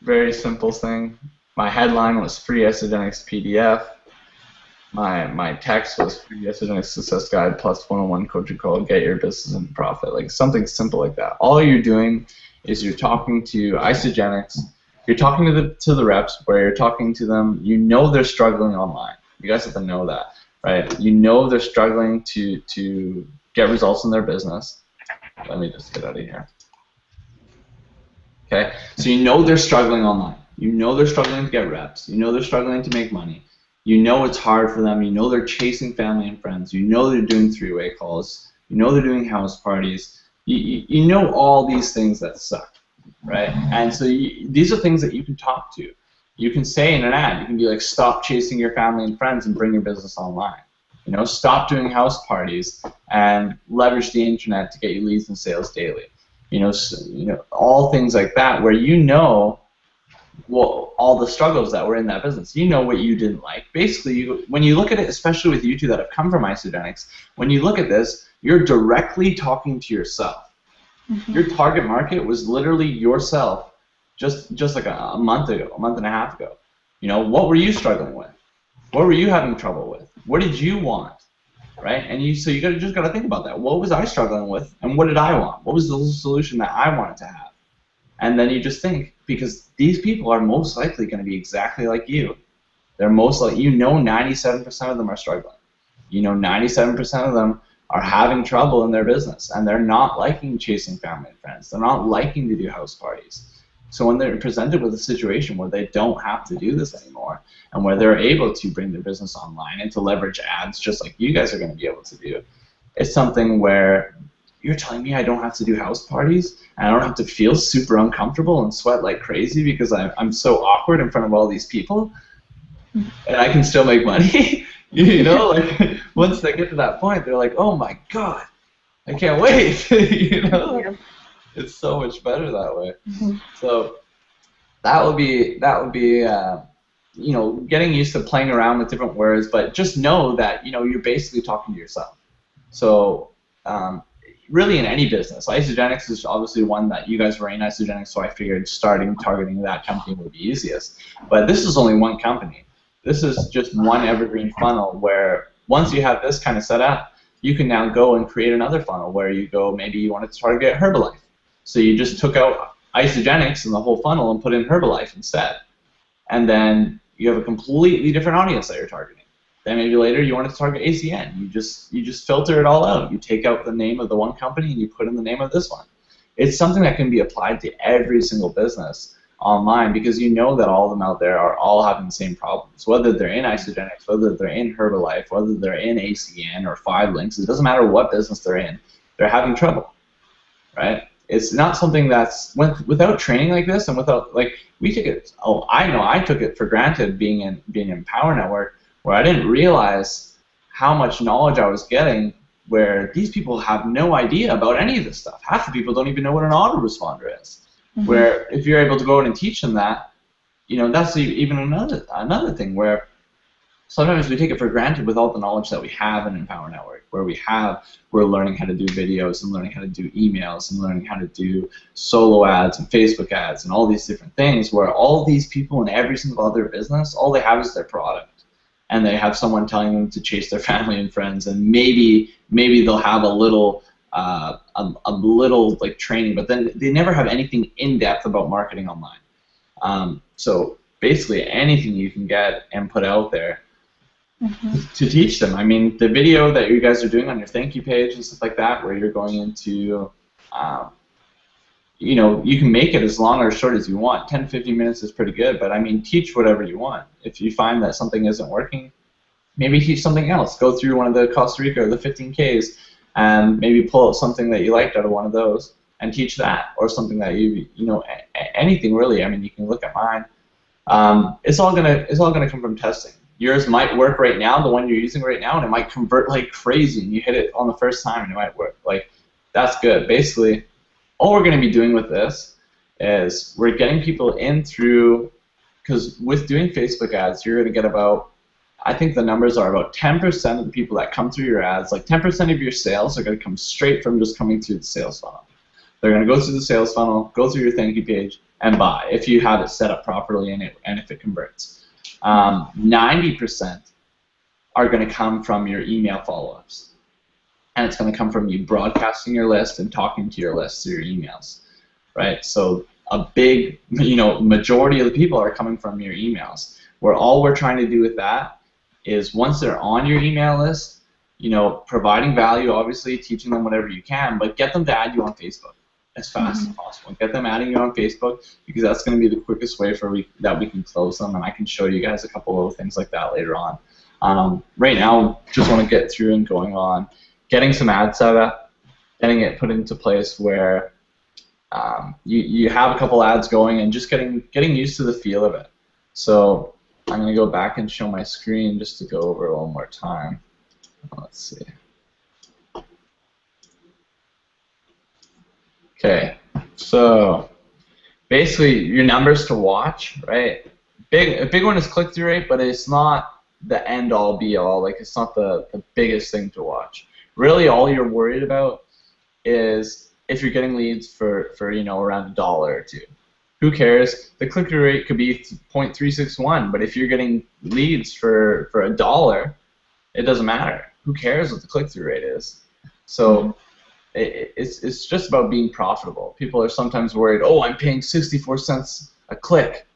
very simple thing. My headline was free Isogenics PDF. My text was free Isogenics Success Guide plus 101 coaching call, get your business and profit, like something simple like that. All you're doing is you're talking to Isogenics, you're talking to the reps, where you're talking to them, they're struggling online. You guys have to know that, right? They're struggling to get results in their business. Let me just get out of here. Okay, so they're struggling online. They're struggling to get reps. They're struggling to make money. It's hard for them. They're chasing family and friends. They're doing 3-way calls. They're doing house parties. All these things that suck, right? And so these are things that you can talk to. You can say in an ad, you can be like, stop chasing your family and friends and bring your business online. Stop doing house parties and leverage the internet to get you leads and sales daily. All things like that, where all the struggles that were in that business. What you didn't like. Basically, when you look at it, especially with you two that have come from Isogenics, when you look at this, you're directly talking to yourself. Mm-hmm. Your target market was literally yourself just like a month ago, a month and a half ago. What were you struggling with? What were you having trouble with? What did you want? Right? And you just got to think about that. What was I struggling with, and what did I want? What was the solution that I wanted to have? And then you just think, because these people are most likely going to be exactly like you. They're most likely, 97% of them are struggling. 97% of them are having trouble in their business, and they're not liking chasing family and friends. They're not liking to do house parties. So when they're presented with a situation where they don't have to do this anymore, and where they're able to bring their business online and to leverage ads just like you guys are going to be able to do, it's something where you're telling me I don't have to do house parties, and I don't have to feel super uncomfortable and sweat like crazy because I'm so awkward in front of all these people, and I can still make money? Like, once they get to that point, they're like, oh my God, I can't wait. Yeah. It's so much better that way. Mm-hmm. So that would be getting used to playing around with different words, but just know that you're basically talking to yourself. So really in any business, Isogenics is obviously one that you guys were in Isogenics, so I figured targeting that company would be easiest. But this is only one company. This is just one evergreen funnel where once you have this kind of set up, you can now go and create another funnel where you go, maybe you wanted to target Herbalife. So you just took out Isogenics in the whole funnel and put in Herbalife instead. And then you have a completely different audience that you're targeting. Then maybe later you want to target ACN. You just filter it all out. You take out the name of the one company and you put in the name of this one. It's something that can be applied to every single business online because you know that all of them out there are all having the same problems. Whether they're in Isogenics, whether they're in Herbalife, whether they're in ACN or 5 links, it doesn't matter what business they're in. They're having trouble, right? It's not something that's without training like this and without we took it. Oh, I know I took it for granted being in Power Network, where I didn't realize how much knowledge I was getting. Where these people have no idea about any of this stuff. Half the people don't even know what an autoresponder is. Mm-hmm. Where if you're able to go in and teach them that, that's even another thing where sometimes we take it for granted with all the knowledge that we have in Empower Network, where we're learning how to do videos and learning how to do emails and learning how to do solo ads and Facebook ads and all these different things, where all these people in every single other business, all they have is their product. And they have someone telling them to chase their family and friends, and maybe they'll have a little training, but then they never have anything in depth about marketing online. So basically anything you can get and put out there to teach them. I mean, the video that you guys are doing on your thank you page and stuff like that, where you're going into, you can make it as long or as short as you want. 10 to 15 minutes is pretty good, but I mean, teach whatever you want. If you find that something isn't working, maybe teach something else. Go through one of the Costa Rica or the 15Ks and maybe pull out something that you liked out of one of those and teach that, or something that anything really. I mean, you can look at mine. It's all gonna come from testing. Yours might work right now, the one you're using right now, and it might convert like crazy, and you hit it on the first time, and it might work. That's good. Basically, all we're going to be doing with this is we're getting people in through, because with doing Facebook ads, you're going to get about, I think the numbers are about 10% of the people that come through your ads, 10% of your sales are going to come straight from just coming through the sales funnel. They're going to go through the sales funnel, go through your thank you page, and buy if you have it set up properly and if it converts. 90% are going to come from your email follow-ups. And it's going to come from you broadcasting your list and talking to your list through your emails, right? So a big, majority of the people are coming from your emails. Where all we're trying to do with that is once they're on your email list, providing value, obviously, teaching them whatever you can, but get them to add you on Facebook as fast as possible. Get them adding you on Facebook, because that's going to be the quickest way that we can close them, and I can show you guys a couple of things like that later on. Right now, just want to get through and going on getting some ad set up, getting it put into place where you have a couple ads going, and just getting used to the feel of it. So I'm going to go back and show my screen just to go over it one more time. Let's see. Okay, so basically your numbers to watch, right? A big one is click-through rate, but it's not the end-all be-all. It's not the biggest thing to watch. Really, all you're worried about is if you're getting leads for around $1 or $2. Who cares? The click-through rate could be 0.361, but if you're getting leads for $1, it doesn't matter. Who cares what the click-through rate is? So it's just about being profitable. People are sometimes worried, oh, I'm paying 64 cents a click.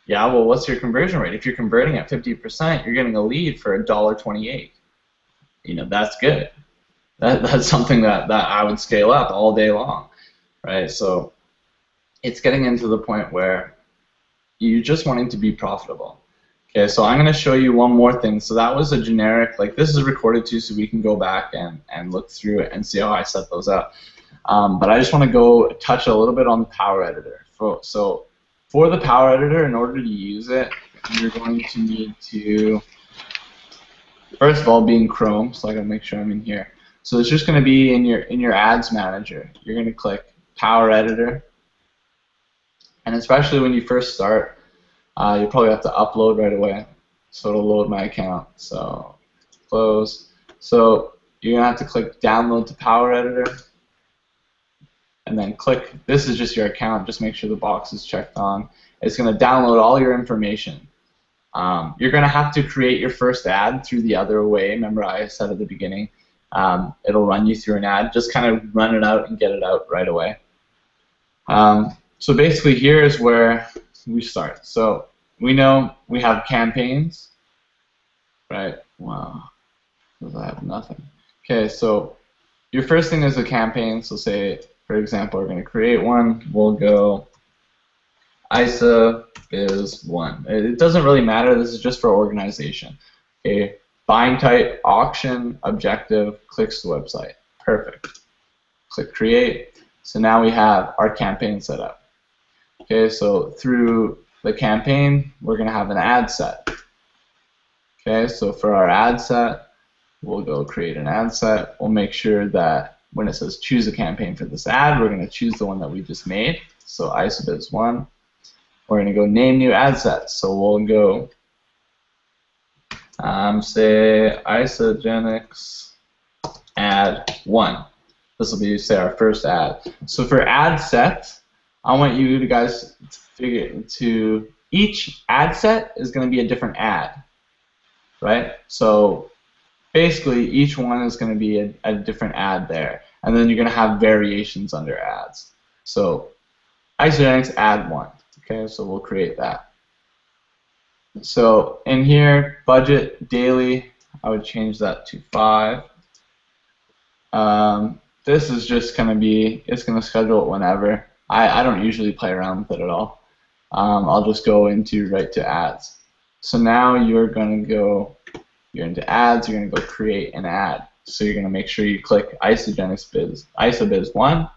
Yeah, well, what's your conversion rate? If you're converting at 50%, you're getting a lead for $1.28. That's good. That's something that I would scale up all day long, right? So it's getting into the point where you're just wanting to be profitable. Okay, so I'm going to show you one more thing. So that was a generic, this is recorded too, so we can go back and look through it and see how I set those up. But I just want to go touch a little bit on the Power Editor. So for the Power Editor, in order to use it, you're going to need to, first of all, be in Chrome. So I got to make sure I'm in here. So it's just going to be in your Ads Manager. You're going to click Power Editor, and especially when you first start, You'll probably have to upload right away. So it'll load my account. So close. So you're going to have to click download to Power Editor. And then click, this is just your account. Just make sure the box is checked on. It's going to download all your information. You're going to have to create your first ad through the other way. Remember I said at the beginning, it'll run you through an ad. Just kind of run it out and get it out right away. So basically here is where we start. So we know we have campaigns, right? Wow, I have nothing. Okay, so your first thing is a campaign. So say, for example, we're going to create one. We'll go ISA is 1. It doesn't really matter. This is just for organization. Okay, buying type, auction, objective, clicks to website. Perfect. Click create. So now we have our campaign set up. Okay, so through the campaign, we're going to have an ad set. Okay, so for our ad set, we'll go create an ad set. We'll make sure that when it says choose a campaign for this ad, we're going to choose the one that we just made. So ISABIZ 1. We're going to go name new ad set. So we'll go say Isogenics ad 1. This will be, say, our first ad. So for ad set, I want you guys to figure to each ad set is going to be a different ad, right? So basically, each one is going to be a different ad there, and then you're going to have variations under ads. So Isogenics ad 1. Okay, so we'll create that. So in here, budget daily, I would change that to 5. This is just going to be, it's going to schedule it whenever. I don't usually play around with it at all. I'll just go into right to ads. So now you're going to go, you're into ads, you're going to go create an ad. So you're going to make sure you click ISABIZ 1.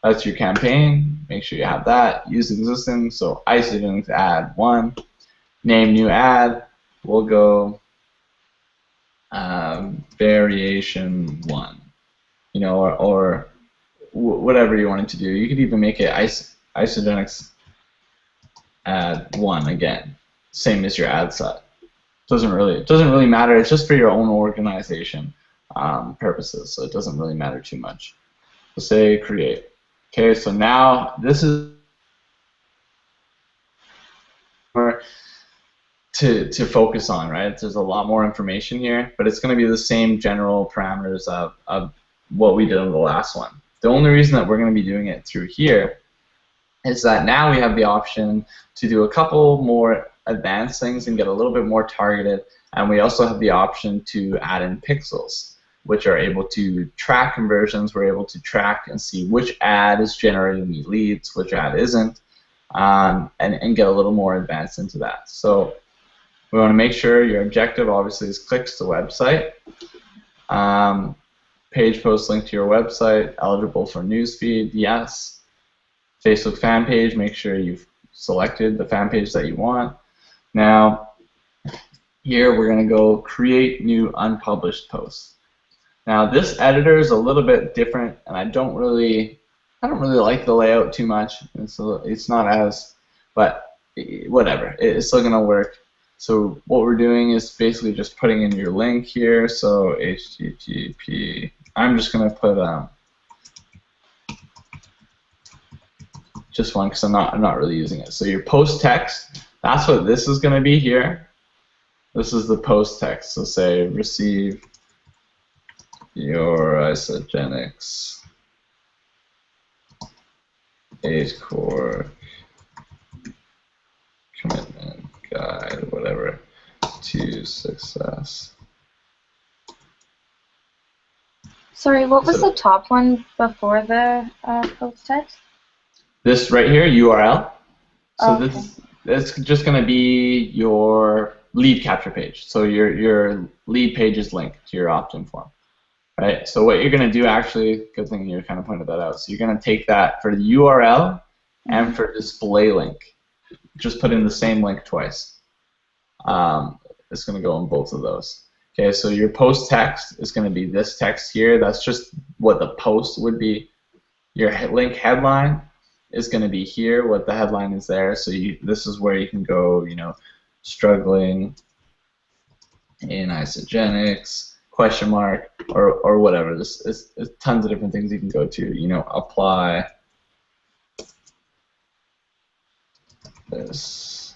That's your campaign. Make sure you have that. Use existing. So Isogenics ad 1. Name new ad. We'll go variation 1. You know, or whatever you want it to do. You could even make it Isogenics ad 1 again, same as your ad set. It doesn't really matter. It's just for your own organization purposes, so it doesn't really matter too much. So say create. Okay, so now this is to focus on, right? There's a lot more information here, but it's going to be the same general parameters of what we did in the last one. The only reason that we're going to be doing it through here is that now we have the option to do a couple more advanced things and get a little bit more targeted, and we also have the option to add in pixels, which are able to track conversions. We're able to track and see which ad is generating the leads, which ad isn't, and get a little more advanced into that. So we want to make sure your objective obviously is clicks to website. Page post link to your website, eligible for newsfeed, yes. Facebook fan page, make sure you've selected the fan page that you want. Now, here we're going to go create new unpublished posts. Now this editor is a little bit different, and I don't really like the layout too much. It's not as, but whatever, it's still going to work. So what we're doing is basically just putting in your link here. So HTTP. I'm just going to put just one because I'm not really using it. So your post text, that's what this is going to be here. This is the post text. So say receive your Isogenics 8-core commitment guide, whatever, to success. Sorry, what was the top one before the post text? This right here, URL. So okay. this just going to be your lead capture page. So your lead page's link to your opt-in form. Right? So what you're going to do, actually, good thing you kind of pointed that out. So you're going to take that for the URL and for display link. Just put in the same link twice. It's going to go in both of those. Okay, so your post text is going to be this text here. That's just what the post would be. Your link headline, is going to be here, what the headline is there. So this is where you can go, struggling in isogenics, question mark, or whatever. This is tons of different things you can go to, apply this.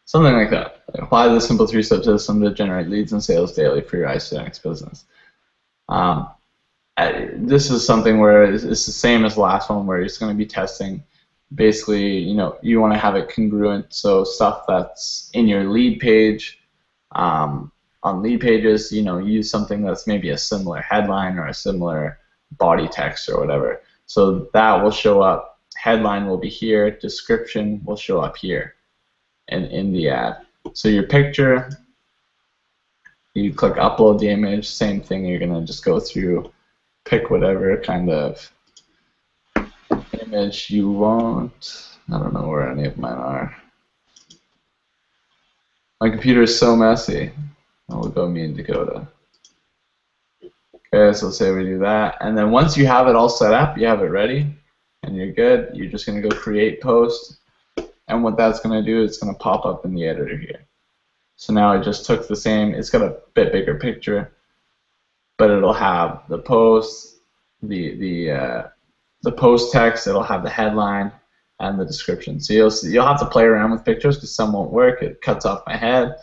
Something like that. Apply the simple three-step system to generate leads and sales daily for your isogenics business. This is something where it's the same as the last one, where it's going to be testing. Basically, you want to have it congruent, so stuff that's in your lead page, on lead pages, use something that's maybe a similar headline or a similar body text or whatever. So that will show up. Headline will be here. Description will show up here in the ad. So your picture, you click upload the image, same thing. You're going to just go through, pick whatever kind of image you want. I don't know where any of mine are. My computer is so messy. We'll go me and Dakota. Okay, so let's say we do that. And then once you have it all set up, you have it ready, and you're good, you're just going to go create post. And what that's going to do is it's going to pop up in the editor here. So now I just took the same, it's got a bit bigger picture, but it'll have the post, the post text, it'll have the headline, and the description. So you'll have to play around with pictures because some won't work. It cuts off my head.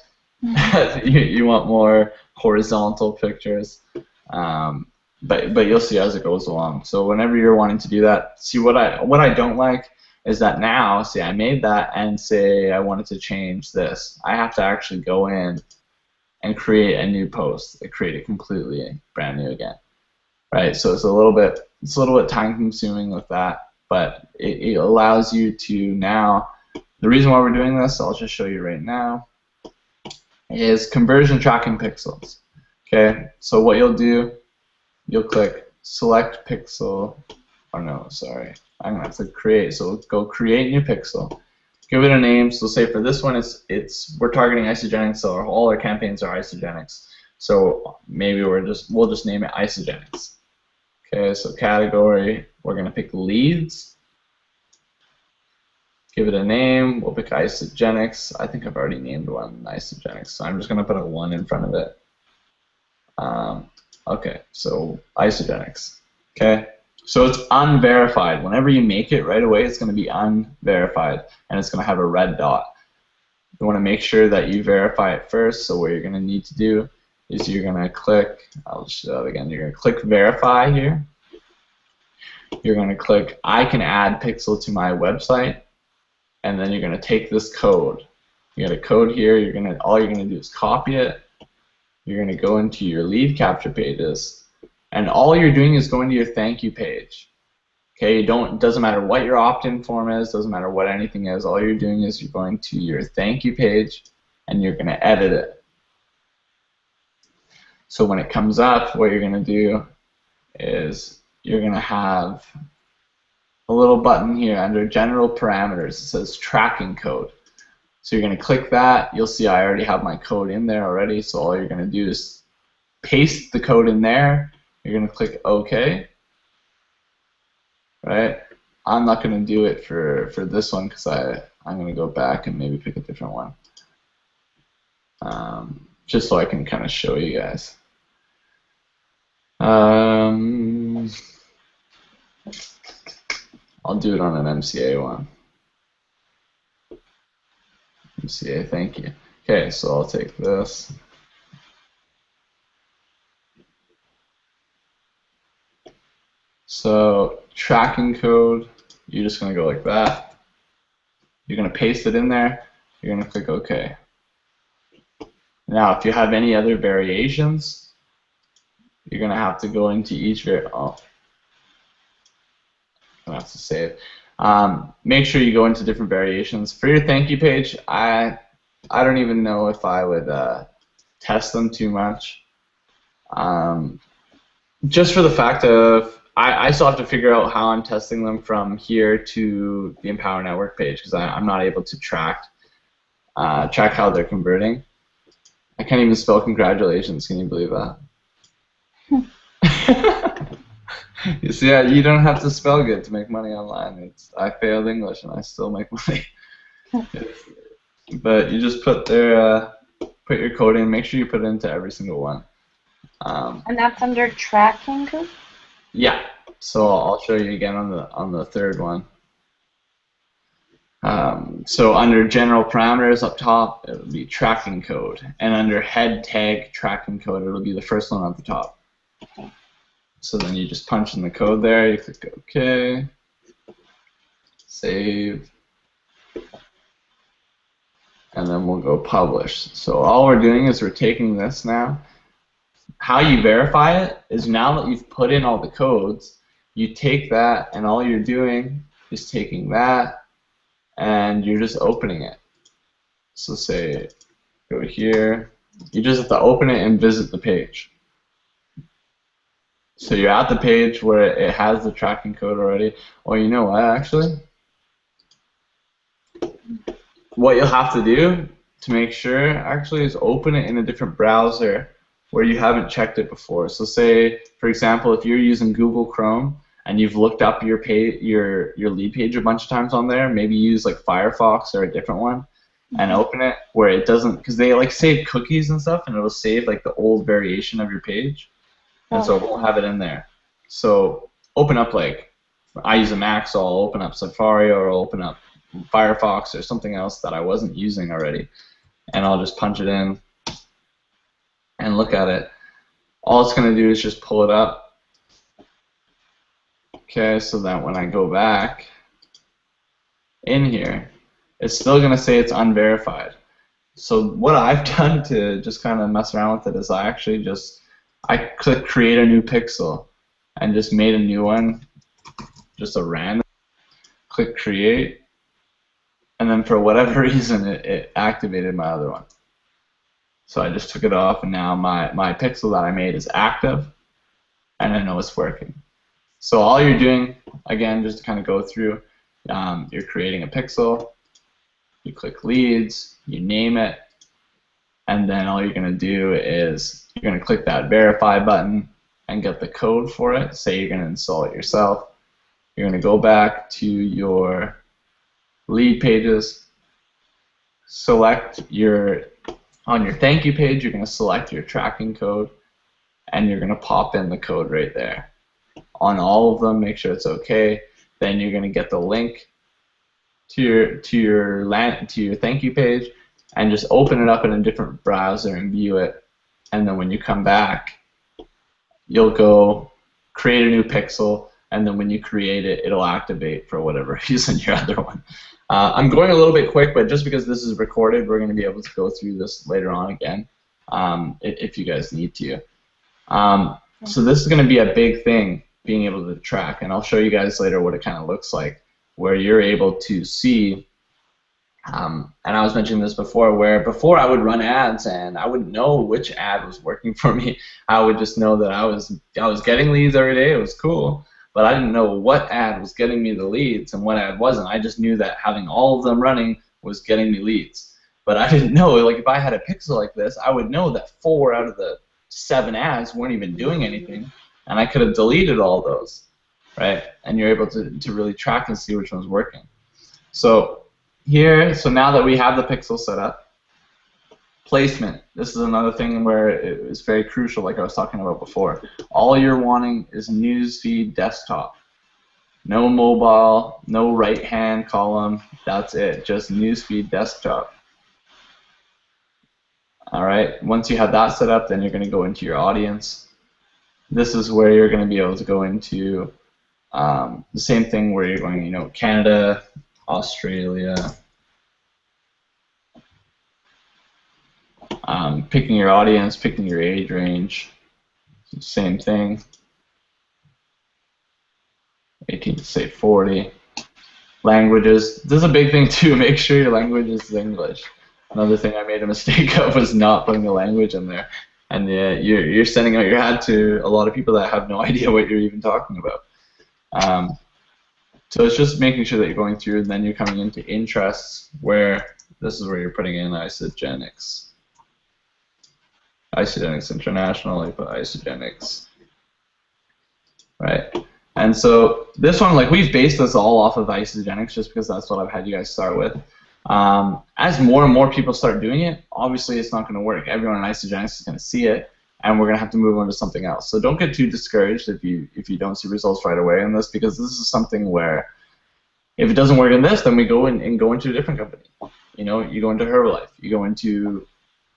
you want more horizontal pictures, but you'll see as it goes along. So whenever you're wanting to do that, see what I don't like is that now, see, I made that and say I wanted to change this. I have to actually go in and create a new post, create it completely brand new again, right? So it's a little bit time consuming with that, but it allows you to now. The reason why we're doing this, I'll just show you right now, is conversion tracking pixels. Okay, so what you'll do, you'll click select pixel, or no, sorry, I'm gonna have to create. So go create new pixel, give it a name. So say for this one, we're targeting isogenics, so all our campaigns are isogenics. So maybe we'll just name it isogenics. Okay, so category, we're gonna pick leads. Give it a name. We'll pick isogenics. I think I've already named one isogenics, so I'm just gonna put a 1 in front of it. Okay, so isogenics. Okay, so it's unverified. Whenever you make it right away, it's going to be unverified, and it's going to have a red dot. You want to make sure that you verify it first. So what you're going to need to do is you're going to click. I'll just show that again. You're going to click verify here. You're going to click I can add pixel to my website, and then you're going to take this code. You got a code here. All you're going to do is copy it. You're going to go into your lead capture pages, and all you're doing is going to your thank you page. Okay, it doesn't matter what your opt-in form is, doesn't matter what anything is. All you're doing is you're going to your thank you page, and you're going to edit it. So when it comes up, what you're going to do is you're going to have a little button here under general parameters. It says tracking code. So you're going to click that. You'll see I already have my code in there already. So all you're going to do is paste the code in there. You're going to click OK. Right? I'm not going to do it for this one because I'm going to go back and maybe pick a different one. Just so I can kind of show you guys. I'll do it on an MCA one. MCA, thank you. Okay, so I'll take this. So tracking code, you're just going to go like that. You're going to paste it in there. You're going to click OK. Now, if you have any other variations, you're going to have to go into each I'm going to have to save. Make sure you go into different variations. For your thank you page, I don't even know if I would test them too much. Just for the fact of I still have to figure out how I'm testing them from here to the Empower Network page because I'm not able to track how they're converting. I can't even spell congratulations. Can you believe that? You see, you don't have to spell good to make money online. I failed English and I still make money. But you just put your code in. Make sure you put it into every single one. And that's under tracking code? Yeah. So I'll show you again on the third one. So under general parameters up top, it will be tracking code, and under head tag tracking code, it will be the first one at the top. Okay. So then you just punch in the code there. You click OK, save, and then we'll go publish. So all we're doing is we're taking this now. How you verify it is now that you've put in all the codes, you take that, and all you're doing is taking that, and you're just opening it. So say, go here. You just have to open it and visit the page. So you're at the page where it has the tracking code already. Well, you know what, actually? What you'll have to do to make sure, actually, is open it in a different browser where you haven't checked it before. So say, for example, if you're using Google Chrome and you've looked up your lead page a bunch of times on there, maybe use like Firefox or a different one, and open it where it doesn't, because they like save cookies and stuff, and it'll save like the old variation of your page, and so it won't have it in there. So open up, like, I use a Mac, so I'll open up Safari or I'll open up Firefox or something else that I wasn't using already, and I'll just punch it in and look at it. All it's going to do is just pull it up. Okay, so that when I go back in here, it's still going to say it's unverified. So what I've done to just kind of mess around with it is I click create a new pixel and just made a new one, just a random. Click create, and then for whatever reason it activated my other one. So I just took it off, and now my pixel that I made is active, and I know it's working. So all you're doing, again, just to kind of go through, you're creating a pixel, you click leads, you name it, and then all you're going to do is you're going to click that verify button and get the code for it. Say you're going to install it yourself. You're going to go back to your lead pages, select on your thank you page, you're going to select your tracking code, and you're going to pop in the code right there. On all of them, make sure it's okay. Then you're going to get the link to your thank you page, and just open it up in a different browser and view it. And then when you come back, you'll go create a new pixel, and then when you create it, it'll activate for whatever reason your other one. I'm going a little bit quick, but just because this is recorded, we're going to be able to go through this later on again if you guys need to. So this is going to be a big thing, being able to track, and I'll show you guys later what it kind of looks like, where you're able to see, and I was mentioning this before, where before I would run ads and I wouldn't know which ad was working for me. I would just know that I was getting leads every day. It was cool. But I didn't know what ad was getting me the leads and what ad wasn't. I just knew that having all of them running was getting me leads. But I didn't know, like, if I had a pixel like this, I would know that 4 out of the 7 ads weren't even doing anything, and I could have deleted all those, right? And you're able to really track and see which one's working. So here, so now that we have the pixel set up, placement. This is another thing where it is very crucial, like I was talking about before. All you're wanting is newsfeed desktop. No mobile, no right-hand column. That's it, just newsfeed desktop. All right, once you have that set up, then you're going to go into your audience. This is where you're going to be able to go into the same thing where you're going, you know, Canada, Australia, picking your audience, picking your age range, same thing, 18 to say 40. Languages, this is a big thing too, make sure your language is English. Another thing I made a mistake of was not putting the language in there. and you're sending out your ad to a lot of people that have no idea what you're even talking about. So it's just making sure that you're going through, and then you're coming into interests, where this is where you're putting in Isogenics. Isogenics International, you put Isogenics, right? And so this one, like, we've based this all off of Isogenics just because that's what I've had you guys start with. As more and more people start doing it, obviously it's not going to work. Everyone in Isogenics is going to see it, and we're going to have to move on to something else. So don't get too discouraged if you don't see results right away in this, because this is something where if it doesn't work in this, then we go and go into a different company. You know, you go into Herbalife, you go into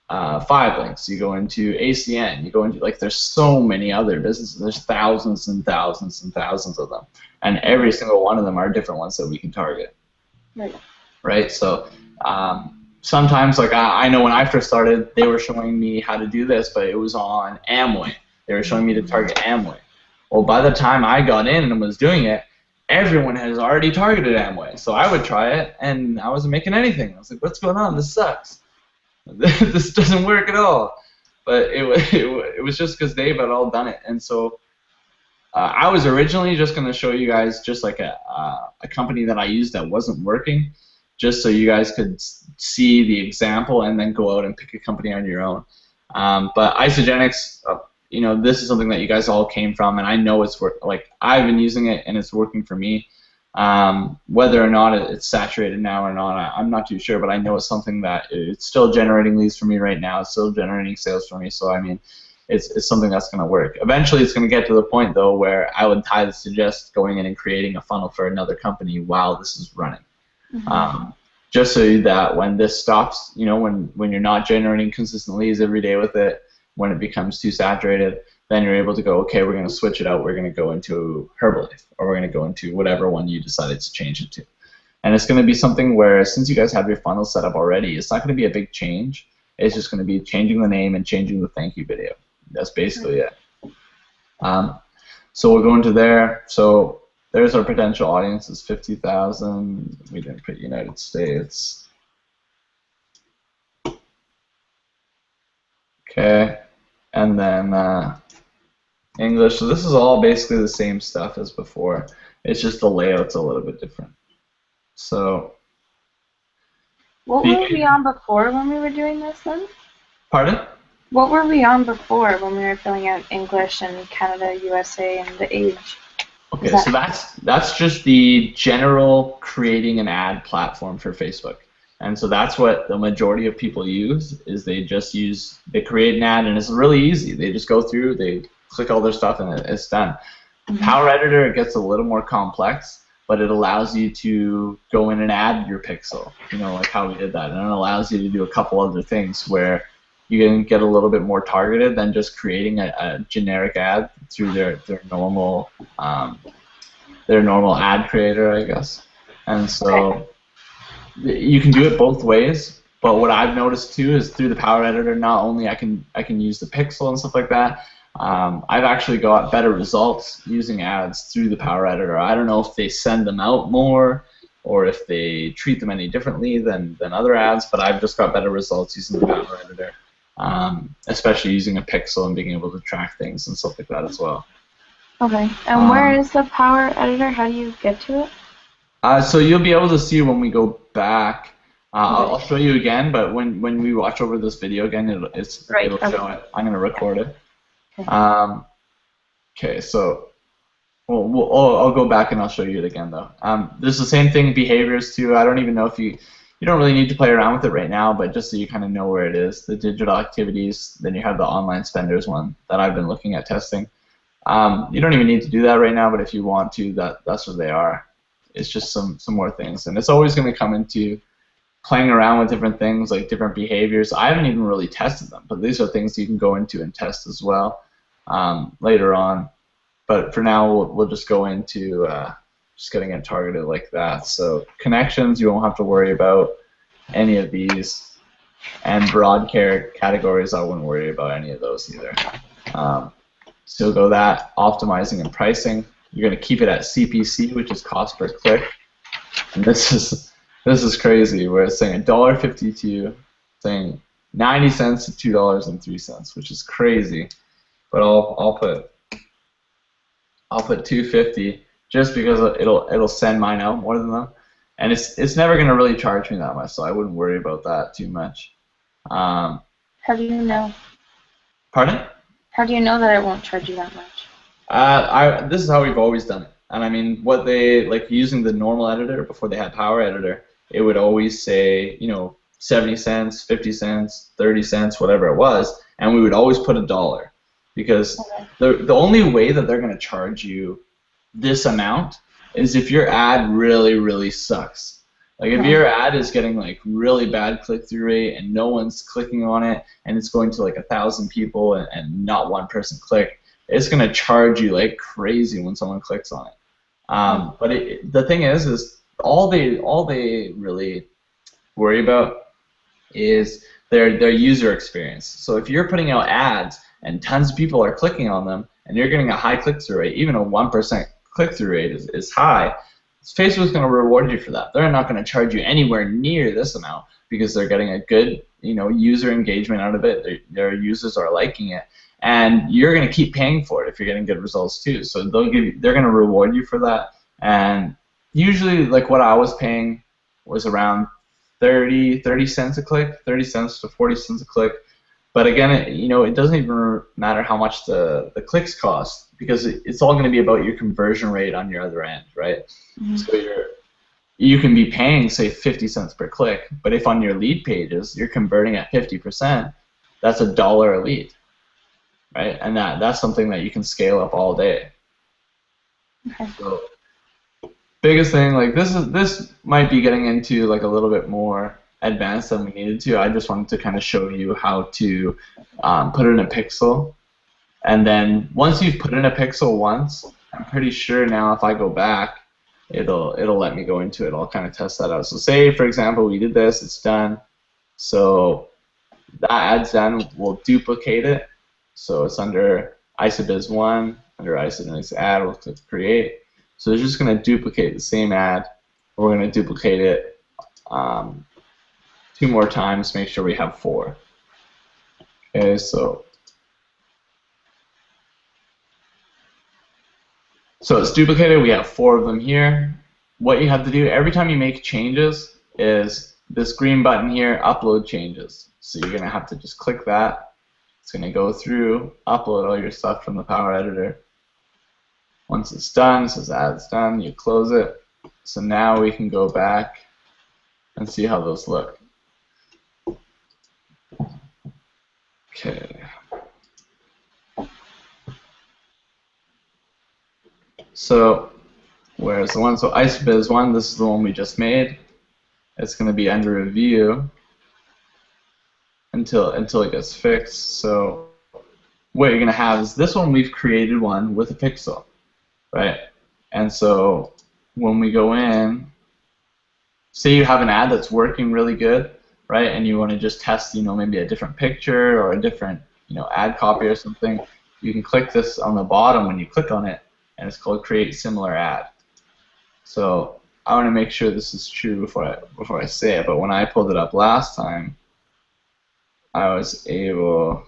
5 Links, you go into ACN, you go into, like, there's so many other businesses. There's thousands and thousands and thousands of them, and every single one of them are different ones that we can target. Right. So sometimes, like, I know when I first started, they were showing me how to do this, but it was on Amway. They were showing me to target Amway. Well, by the time I got in and was doing it, everyone has already targeted Amway. So I would try it, and I wasn't making anything. I was like, what's going on? This sucks. This doesn't work at all. But it was just because they've had all done it. And so I was originally just going to show you guys just like a company that I used that wasn't working, just so you guys could see the example and then go out and pick a company on your own. But Isogenics, you know, this is something that you guys all came from, and I know it's like, I've been using it and it's working for me. Whether or not it's saturated now or not, I'm not too sure, but I know it's something that it's still generating leads for me right now. It's still generating sales for me. So I mean, it's something that's going to work. Eventually, it's going to get to the point though where I would highly suggest going in and creating a funnel for another company while this is running. Just so that when this stops, you know, when you're not generating consistent leads every day with it, when it becomes too saturated, then you're able to go, okay, we're going to switch it out. We're going to go into Herbalife, or we're going to go into whatever one you decided to change it to. And it's going to be something where, since you guys have your funnel set up already, it's not going to be a big change. It's just going to be changing the name and changing the thank you video. That's basically it. So we'll go into there. So there's our potential audience is 50,000. We didn't put United States. Okay. And then English. So this is all basically the same stuff as before. It's just the layout's a little bit different. So. What were we on before when we were doing this then? Pardon? What were we on before when we were filling out English and Canada, USA, and the age? Okay, so that's just the general creating an ad platform for Facebook. And so that's what the majority of people use, is they create an ad, and it's really easy. They just go through, they click all their stuff, and it's done. Power Editor, it gets a little more complex, but it allows you to go in and add your pixel, you know, like how we did that. And it allows you to do a couple other things where you can get a little bit more targeted than just creating a generic ad through their normal ad creator, I guess. And so you can do it both ways. But what I've noticed too is through the Power Editor, not only I can use the pixel and stuff like that, I've actually got better results using ads through the Power Editor. I don't know if they send them out more or if they treat them any differently than other ads, but I've just got better results using the Power Editor. Especially using a pixel and being able to track things and stuff like that as well. Okay, and where is the Power Editor? How do you get to it? So you'll be able to see when we go back. I'll show you again, but when we watch over this video again, it'll show it. I'm going to record it. Okay, so I'll go back and I'll show you it again though. There's the same thing, behaviors too. I don't even know if you don't really need to play around with it right now, but just so you kind of know where it is. The digital activities, then you have the online spenders one that I've been looking at testing. You don't even need to do that right now, but if you want to, that's what they are. It's just some more things. And it's always going to come into playing around with different things, like different behaviors. I haven't even really tested them, but these are things you can go into and test as well later on. But for now, we'll just go into just getting it targeted like that. So connections, you won't have to worry about any of these. And broad categories, I wouldn't worry about any of those either. So you'll go that, optimizing and pricing. You're going to keep it at CPC, which is cost per click. And this is crazy, where it's saying $1.52, saying 90 cents to $2.03, which is crazy. But I'll put 250 just because it'll send mine out more than them, and it's never gonna really charge me that much, so I wouldn't worry about that too much. How do you know? Pardon? How do you know that it won't charge you that much? This is how we've always done it, and I mean what they like using the normal editor before they had Power Editor. It would always say 70 cents, 50 cents, 30 cents, whatever it was, and we would always put $1 because the only way that they're going to charge you this amount is if your ad really sucks. Like if your ad is getting like really bad click-through rate and no one's clicking on it and it's going to like 1,000 people and not one person click, it's going to charge you like crazy when someone clicks on it. But the thing is all they really worry about is their user experience. So if you're putting out ads and tons of people are clicking on them and you're getting a high click-through rate, even a 1% click-through rate is high, Facebook's going to reward you for that. They're not going to charge you anywhere near this amount because they're getting a good user engagement out of it. Their users are liking it, and you're going to keep paying for it if you're getting good results too. So they're going to reward you for that. And usually, like what I was paying was around 30 cents a click, 30 cents to 40 cents a click. But again, it doesn't even matter how much the clicks cost because it's all going to be about your conversion rate on your other end, right? So you can be paying, say, 50 cents per click, but if on your lead pages you're converting at 50%, that's $1 a lead, right? And that's something that you can scale up all day. Okay. So biggest thing, like this might be getting into like a little bit more advanced than we needed to. I just wanted to kind of show you how to put it in a pixel, and then once you've put in a pixel once, I'm pretty sure now if I go back, it'll let me go into it. I'll kind of test that out. So say for example we did this, it's done. So that ad's done. We'll duplicate it. So it's under ISOBIZ 1, under ISOBIZ ad. We'll click create. So it's just going to duplicate the same ad. We're going to duplicate it 2 more times, make sure we have 4. Okay, so it's duplicated. We have 4 of them here. What you have to do every time you make changes is this green button here, upload changes. So you're going to have to just click that. It's going to go through, upload all your stuff from the Power Editor. Once it's done, it says ad's done, you close it. So now we can go back and see how those look. Okay. So where's the one? So ISOBIZ 1, this is the one we just made. It's going to be under review until it gets fixed. So what you're going to have is this one, we've created one with a pixel, right? And so when we go in, say you have an ad that's working really good, right? And you want to just test, maybe a different picture or a different, ad copy or something. You can click this on the bottom when you click on it, and it's called Create Similar Ad. So I want to make sure this is true before I say it. But when I pulled it up last time, I was able,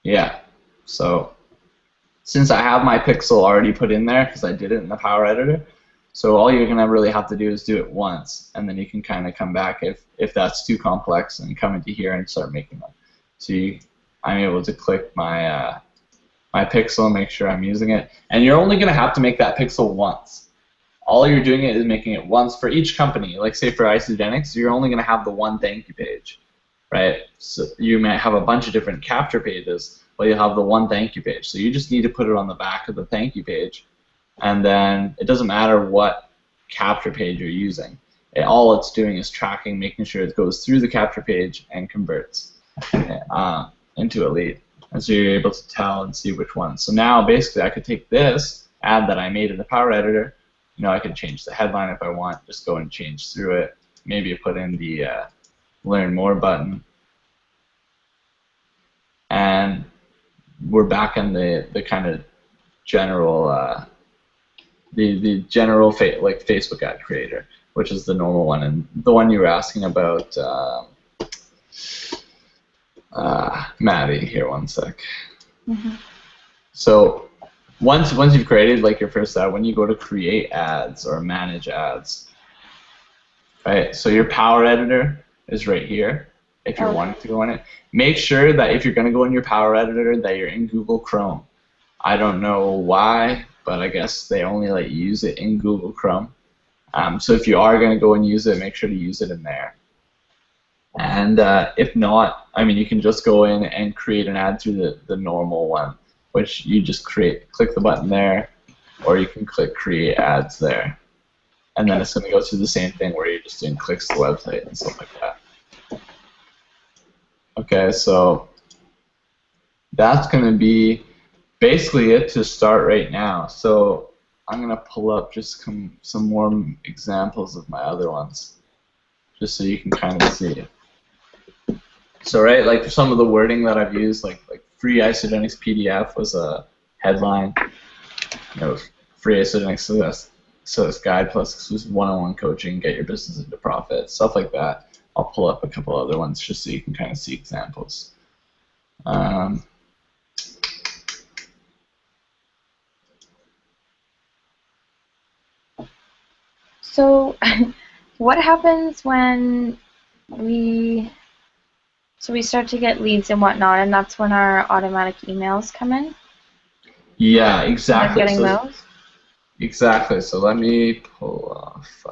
yeah. So since I have my pixel already put in there because I did it in the Power Editor, so all you're gonna really have to do is do it once, and then you can kind of come back if that's too complex and come into here and start making them. So I'm able to click my my pixel and make sure I'm using it, and you're only gonna have to make that pixel once. All you're doing is making it once for each company. Like say for Isogenics, you're only gonna have the one thank you page, right? So you might have a bunch of different capture pages, but you'll have the one thank you page. So you just need to put it on the back of the thank you page. And then it doesn't matter what capture page you're using. All it's doing is tracking, making sure it goes through the capture page and converts into a lead. And so you're able to tell and see which one. So now basically I could take this ad that I made in the Power Editor. I could change the headline if I want, just go and change through it. Maybe put in the Learn More button. And we're back in the kind of general the general like Facebook ad creator, which is the normal one, and the one you were asking about Maddie, here, one sec. Mm-hmm. So once you've created like your first ad, when you go to create ads or manage ads, right? So your Power Editor is right here. If you're wanting to go in it, make sure that if you're going to go in your Power Editor, that you're in Google Chrome. I don't know why, but I guess they only let you use it in Google Chrome. So if you are going to go and use it, make sure to use it in there. And if not, I mean, you can just go in and create an ad through the normal one, which you just click the button there, or you can click create ads there. And then it's going to go through the same thing where you're just doing clicks to the website and stuff like that. Okay, so that's going to be basically it to start right now. So I'm going to pull up just some more examples of my other ones, just so you can kind of see it. So right, like some of the wording that I've used, like free isogenics PDF was a headline. You know, free isogenics success guide plus exclusive one-on-one coaching, get your business into profit, stuff like that. I'll pull up a couple other ones just so you can kind of see examples. So what happens when we start to get leads and whatnot, and that's when our automatic emails come in? Yeah, exactly. Getting those? Exactly. So let me pull off.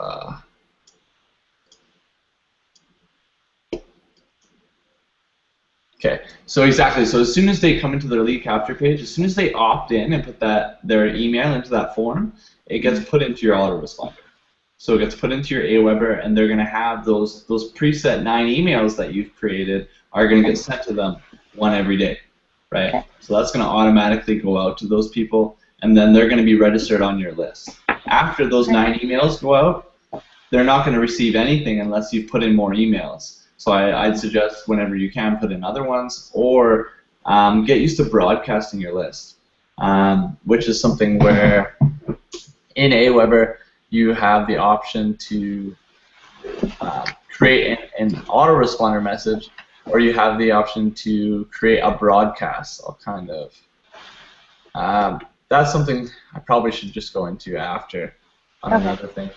Okay. So exactly. So as soon as they come into their lead capture page, as soon as they opt in and put their email into that form, it gets put into your autoresponder. So it gets put into your Aweber, and they're going to have those preset 9 emails that you've created are going to get sent to them one every day, right? Okay. So that's going to automatically go out to those people, and then they're going to be registered on your list. After those 9 emails go out, they're not going to receive anything unless you've put in more emails. So I'd suggest whenever you can put in other ones, or get used to broadcasting your list, which is something where in Aweber, you have the option to create an autoresponder message, or you have the option to create a broadcast. I'll kind of, that's something I probably should just go into after on another thing.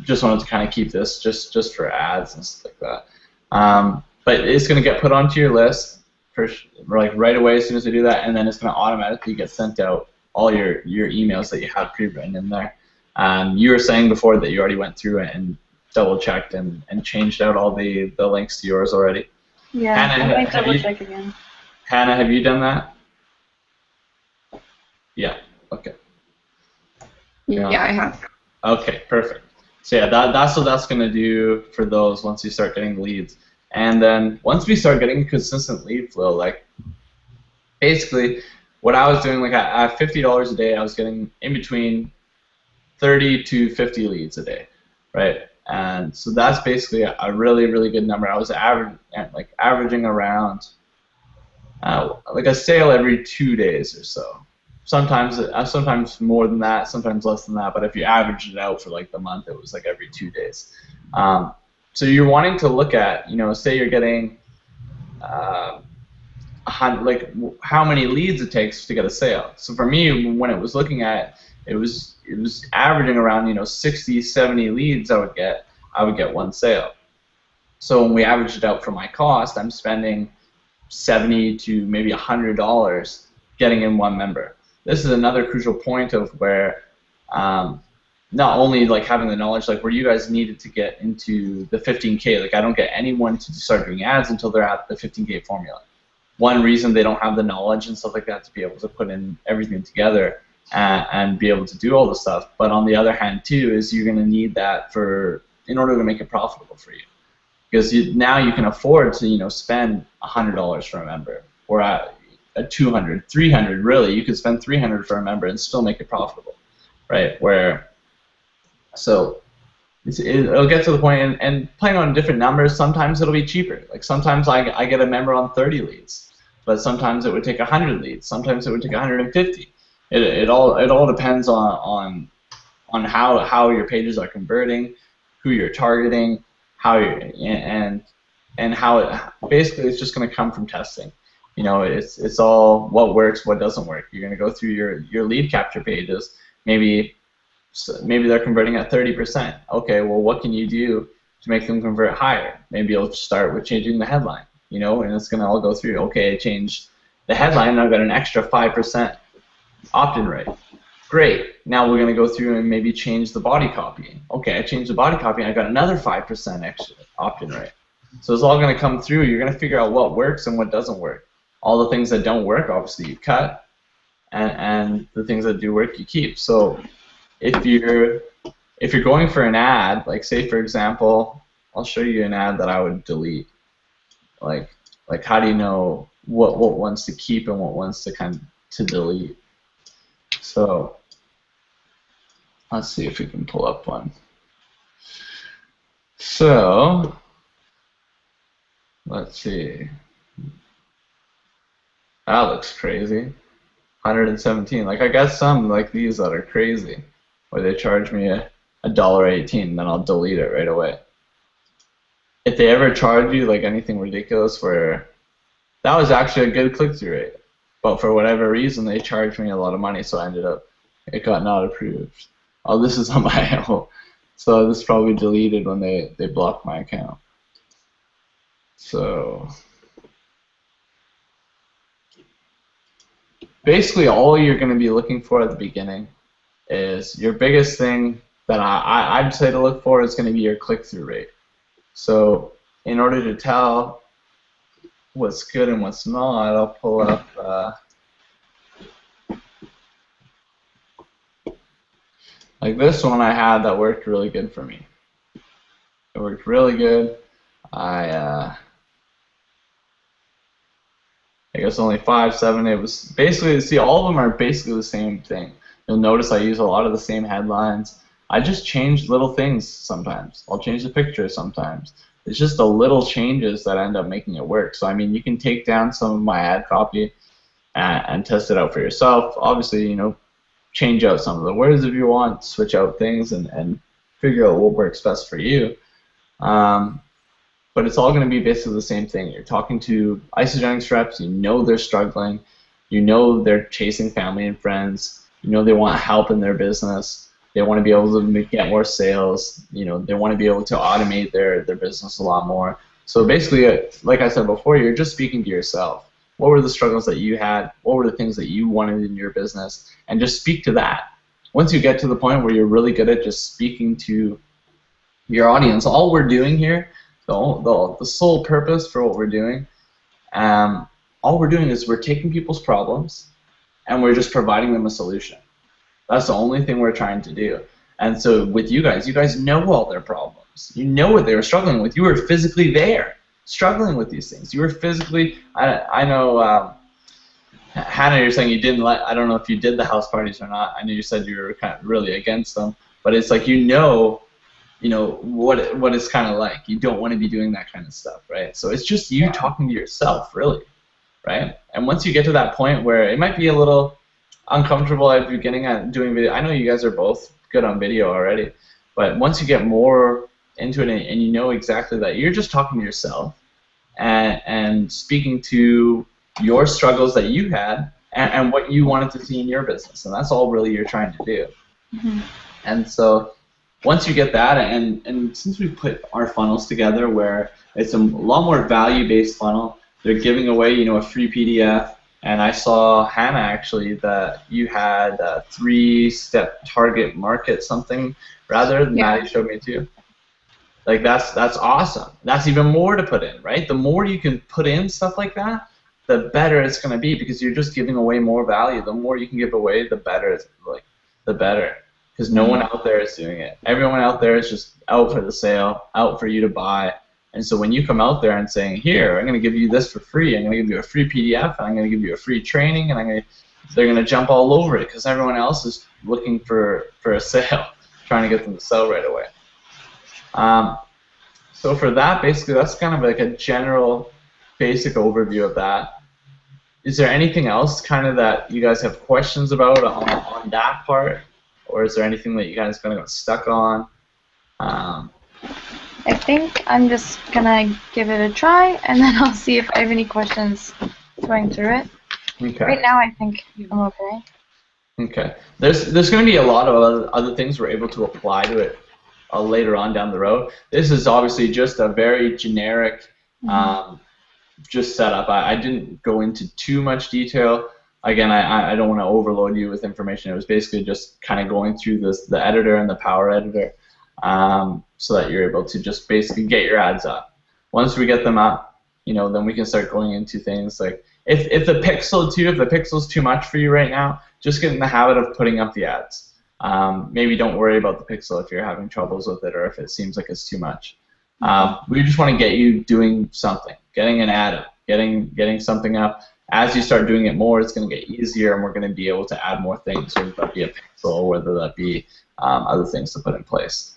Just wanted to kind of keep this just for ads and stuff like that. But it's going to get put onto your list for like right away as soon as they do that, and then it's going to automatically get sent out all your emails that you have pre-written in there. You were saying before that you already went through it and double-checked and changed out all the links to yours already. Yeah, Hannah, I might double-check again. Hannah, have you done that? Yeah, okay. Yeah, I have. Okay, perfect. So yeah, that's what that's going to do for those once you start getting leads. And then once we start getting consistent lead flow, like basically what I was doing, like at $50 a day, I was getting in between 30 to 50 leads a day, right? And so that's basically a really, really good number. I was averaging around like a sale every 2 days or so. Sometimes more than that, sometimes less than that. But if you average it out for like the month, it was like every 2 days. So you're wanting to look at, say you're getting like how many leads it takes to get a sale. So for me, when it was looking at, it was averaging around 60, 70 leads I would get one sale. So when we averaged it out for my cost, I'm spending $70 to maybe $100 getting in one member. This is another crucial point of where not only like having the knowledge, like where you guys needed to get into the 15K. Like I don't get anyone to start doing ads until they're at the 15K formula. One reason they don't have the knowledge and stuff like that to be able to put in everything together and be able to do all the stuff. But on the other hand, too, is you're going to need that in order to make it profitable for you, because now you can afford to spend $100 for a member, or at $200, $300. Really, you could spend $300 for a member and still make it profitable, right? So it'll get to the point, and playing on different numbers, sometimes it'll be cheaper. Like sometimes I get a member on 30 leads, but sometimes it would take 100 leads. Sometimes it would take 150. It all depends on how your pages are converting, who you're targeting, and and how it basically it's just going to come from testing. You know, it's all what works, what doesn't work. You're going to go through your lead capture pages. Maybe they're converting at 30%. Okay, well, what can you do to make them convert higher? Maybe you'll start with changing the headline. You know, and it's going to all go through. Okay, I changed the headline, and I've got an extra 5% opt-in rate. Great. Now we're going to go through and maybe change the body copy. Okay, I changed the body copy, and I got another 5% extra opt-in rate. So it's all going to come through. You're going to figure out what works and what doesn't work. All the things that don't work, obviously, you cut, and the things that do work, you keep. So if you're going for an ad, like say for example, I'll show you an ad that I would delete. Like how do you know what ones to keep and what ones to delete? So let's see if we can pull up one. So let's see. That looks crazy. 117. Like I got some like these that are crazy, where they charge me $1.18, then I'll delete it right away. If they ever charge you like anything ridiculous, where that was actually a good click-through rate, but for whatever reason they charged me a lot of money, so it got not approved. Oh, this is on my own. So this probably deleted when they blocked my account. So basically all you're going to be looking for at the beginning is your biggest thing that I'd say to look for is going to be your click-through rate. So in order to tell what's good and what's not, I'll pull up like this one I had that worked really good for me. It worked really good. I guess only 5, 7. It was basically, see, all of them are basically the same thing. You'll notice I use a lot of the same headlines. I just change little things sometimes. I'll change the picture sometimes. It's just the little changes that end up making it work. So I mean, you can take down some of my ad copy and test it out for yourself. Obviously, you know, change out some of the words if you want, switch out things, and figure out what works best for you. But it's all going to be basically the same thing. You're talking to Isogenics reps. You know they're struggling. You know they're chasing family and friends. You know they want help in their business. They want to be able to get more sales. You know, they want to be able to automate their business a lot more. So basically, like I said before, you're just speaking to yourself. What were the struggles that you had? What were the things that you wanted in your business? And just speak to that. Once you get to the point where you're really good at just speaking to your audience, all we're doing here, the sole purpose for what we're doing, all we're doing is we're taking people's problems and we're just providing them a solution. That's the only thing we're trying to do. And so with you guys know all their problems. You know what they were struggling with. You were physically there, struggling with these things. You were physically, I know, Hannah, you're saying you didn't I don't know if you did the house parties or not. I know you said you were kind of really against them, but it's like you know what it's kind of like. You don't want to be doing that kind of stuff, right? So it's just you talking to yourself, really, right? And once you get to that point where it might be a little uncomfortable at the beginning at doing video, I know you guys are both good on video already, but once you get more into it and you know exactly that, you're just talking to yourself and speaking to your struggles that you had and what you wanted to see in your business, and that's all really you're trying to do. Mm-hmm. And so once you get that, and since we put our funnels together where it's a lot more value-based funnel, they're giving away, a free PDF. And I saw, Hannah, actually, that you had a 3-step target market something rather than Maddie showed me too. Like that's awesome. That's even more to put in, right? The more you can put in stuff like that, the better it's going to be, because you're just giving away more value. The more you can give away, the better it's the better. Because no one out there is doing it. Everyone out there is just out for the sale, out for you to buy. And so when you come out there and saying, here, I'm going to give you this for free, I'm going to give you a free PDF, and I'm going to give you a free training, and they're going to jump all over it because everyone else is looking for a sale, trying to get them to sell right away. So for that, basically, that's kind of like a general basic overview of that. Is there anything else kind of that you guys have questions about on that part? Or is there anything that you guys kind of got stuck on? I think I'm just gonna give it a try, and then I'll see if I have any questions going through it. Okay. Right now, I think I'm okay. Okay. There's going to be a lot of other things we're able to apply to it later on down the road. This is obviously just a very generic just setup. I didn't go into too much detail. Again, I don't want to overload you with information. It was basically just kind of going through the editor and the power editor so that you're able to just basically get your ads up. Once we get them up, then we can start going into things like if the pixel's too much for you right now, just get in the habit of putting up the ads. Maybe don't worry about the pixel if you're having troubles with it or if it seems like it's too much. We just want to get you doing something, getting an ad up, getting something up. As you start doing it more, it's going to get easier, and we're going to be able to add more things, whether that be a pixel, or whether that be other things to put in place.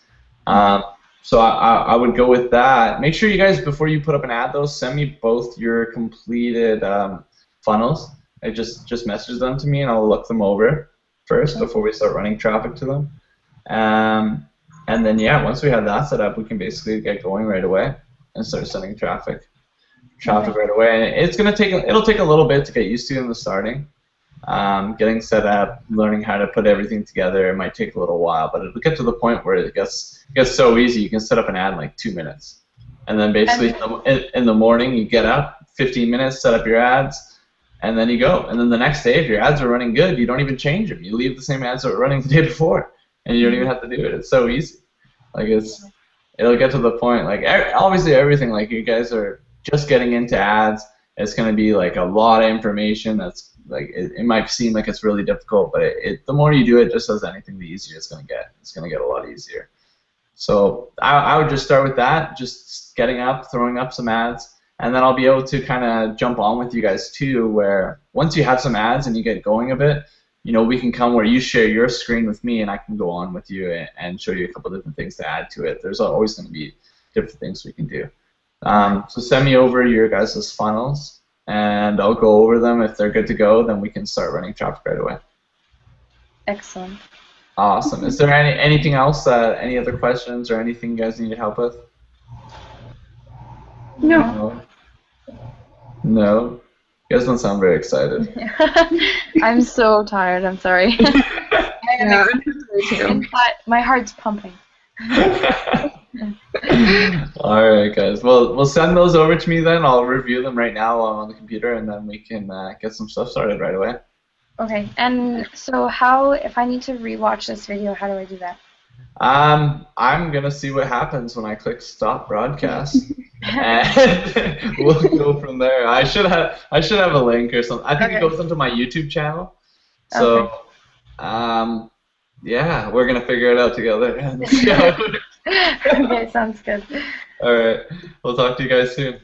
So I would go with that. Make sure you guys, before you put up an ad, though, send me both your completed funnels. Just message them to me, and I'll look them over first before we start running traffic to them. And then, yeah, once we have that set up, we can basically get going right away and start sending traffic right away. And it'll take a little bit to get used to in the starting. Getting set up, learning how to put everything together, it might take a little while, but it'll get to the point where it gets so easy. You can set up an ad in like 2 minutes, and then basically in the morning you get up, 15 minutes, set up your ads, and then you go. And then the next day, if your ads are running good, you don't even change them. You leave the same ads that were running the day before, and you don't even have to do it. It's so easy. Like it'll get to the point. Like obviously everything. Like you guys are just getting into ads. It's going to be like a lot of information. That's like it might seem like it's really difficult, but the more you do it, just as anything, the easier it's going to get. It's going to get a lot easier. So I would just start with that, just getting up, throwing up some ads, and then I'll be able to kind of jump on with you guys too, where once you have some ads and you get going a bit, we can come where you share your screen with me and I can go on with you and show you a couple different things to add to it. There's always going to be different things we can do. So send me over your guys' funnels, and I'll go over them. If they're good to go, then we can start running traffic right away. Excellent. Awesome. Is there anything else, any other questions or anything you guys need help with? No. No? You guys don't sound very excited. I'm so tired. I'm sorry. Yeah, My heart's pumping. All right, guys. Well, we'll send those over to me then. I'll review them right now while I'm on the computer, and then we can get some stuff started right away. Okay. And so if I need to rewatch this video, how do I do that? I'm gonna see what happens when I click stop broadcast, and we'll go from there. I should have a link or something. I think it goes into my YouTube channel. So, yeah, we're gonna figure it out together. And see how it works. Okay, sounds good. All right, we'll talk to you guys soon.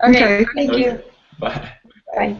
Okay, thank you. Bye. Bye.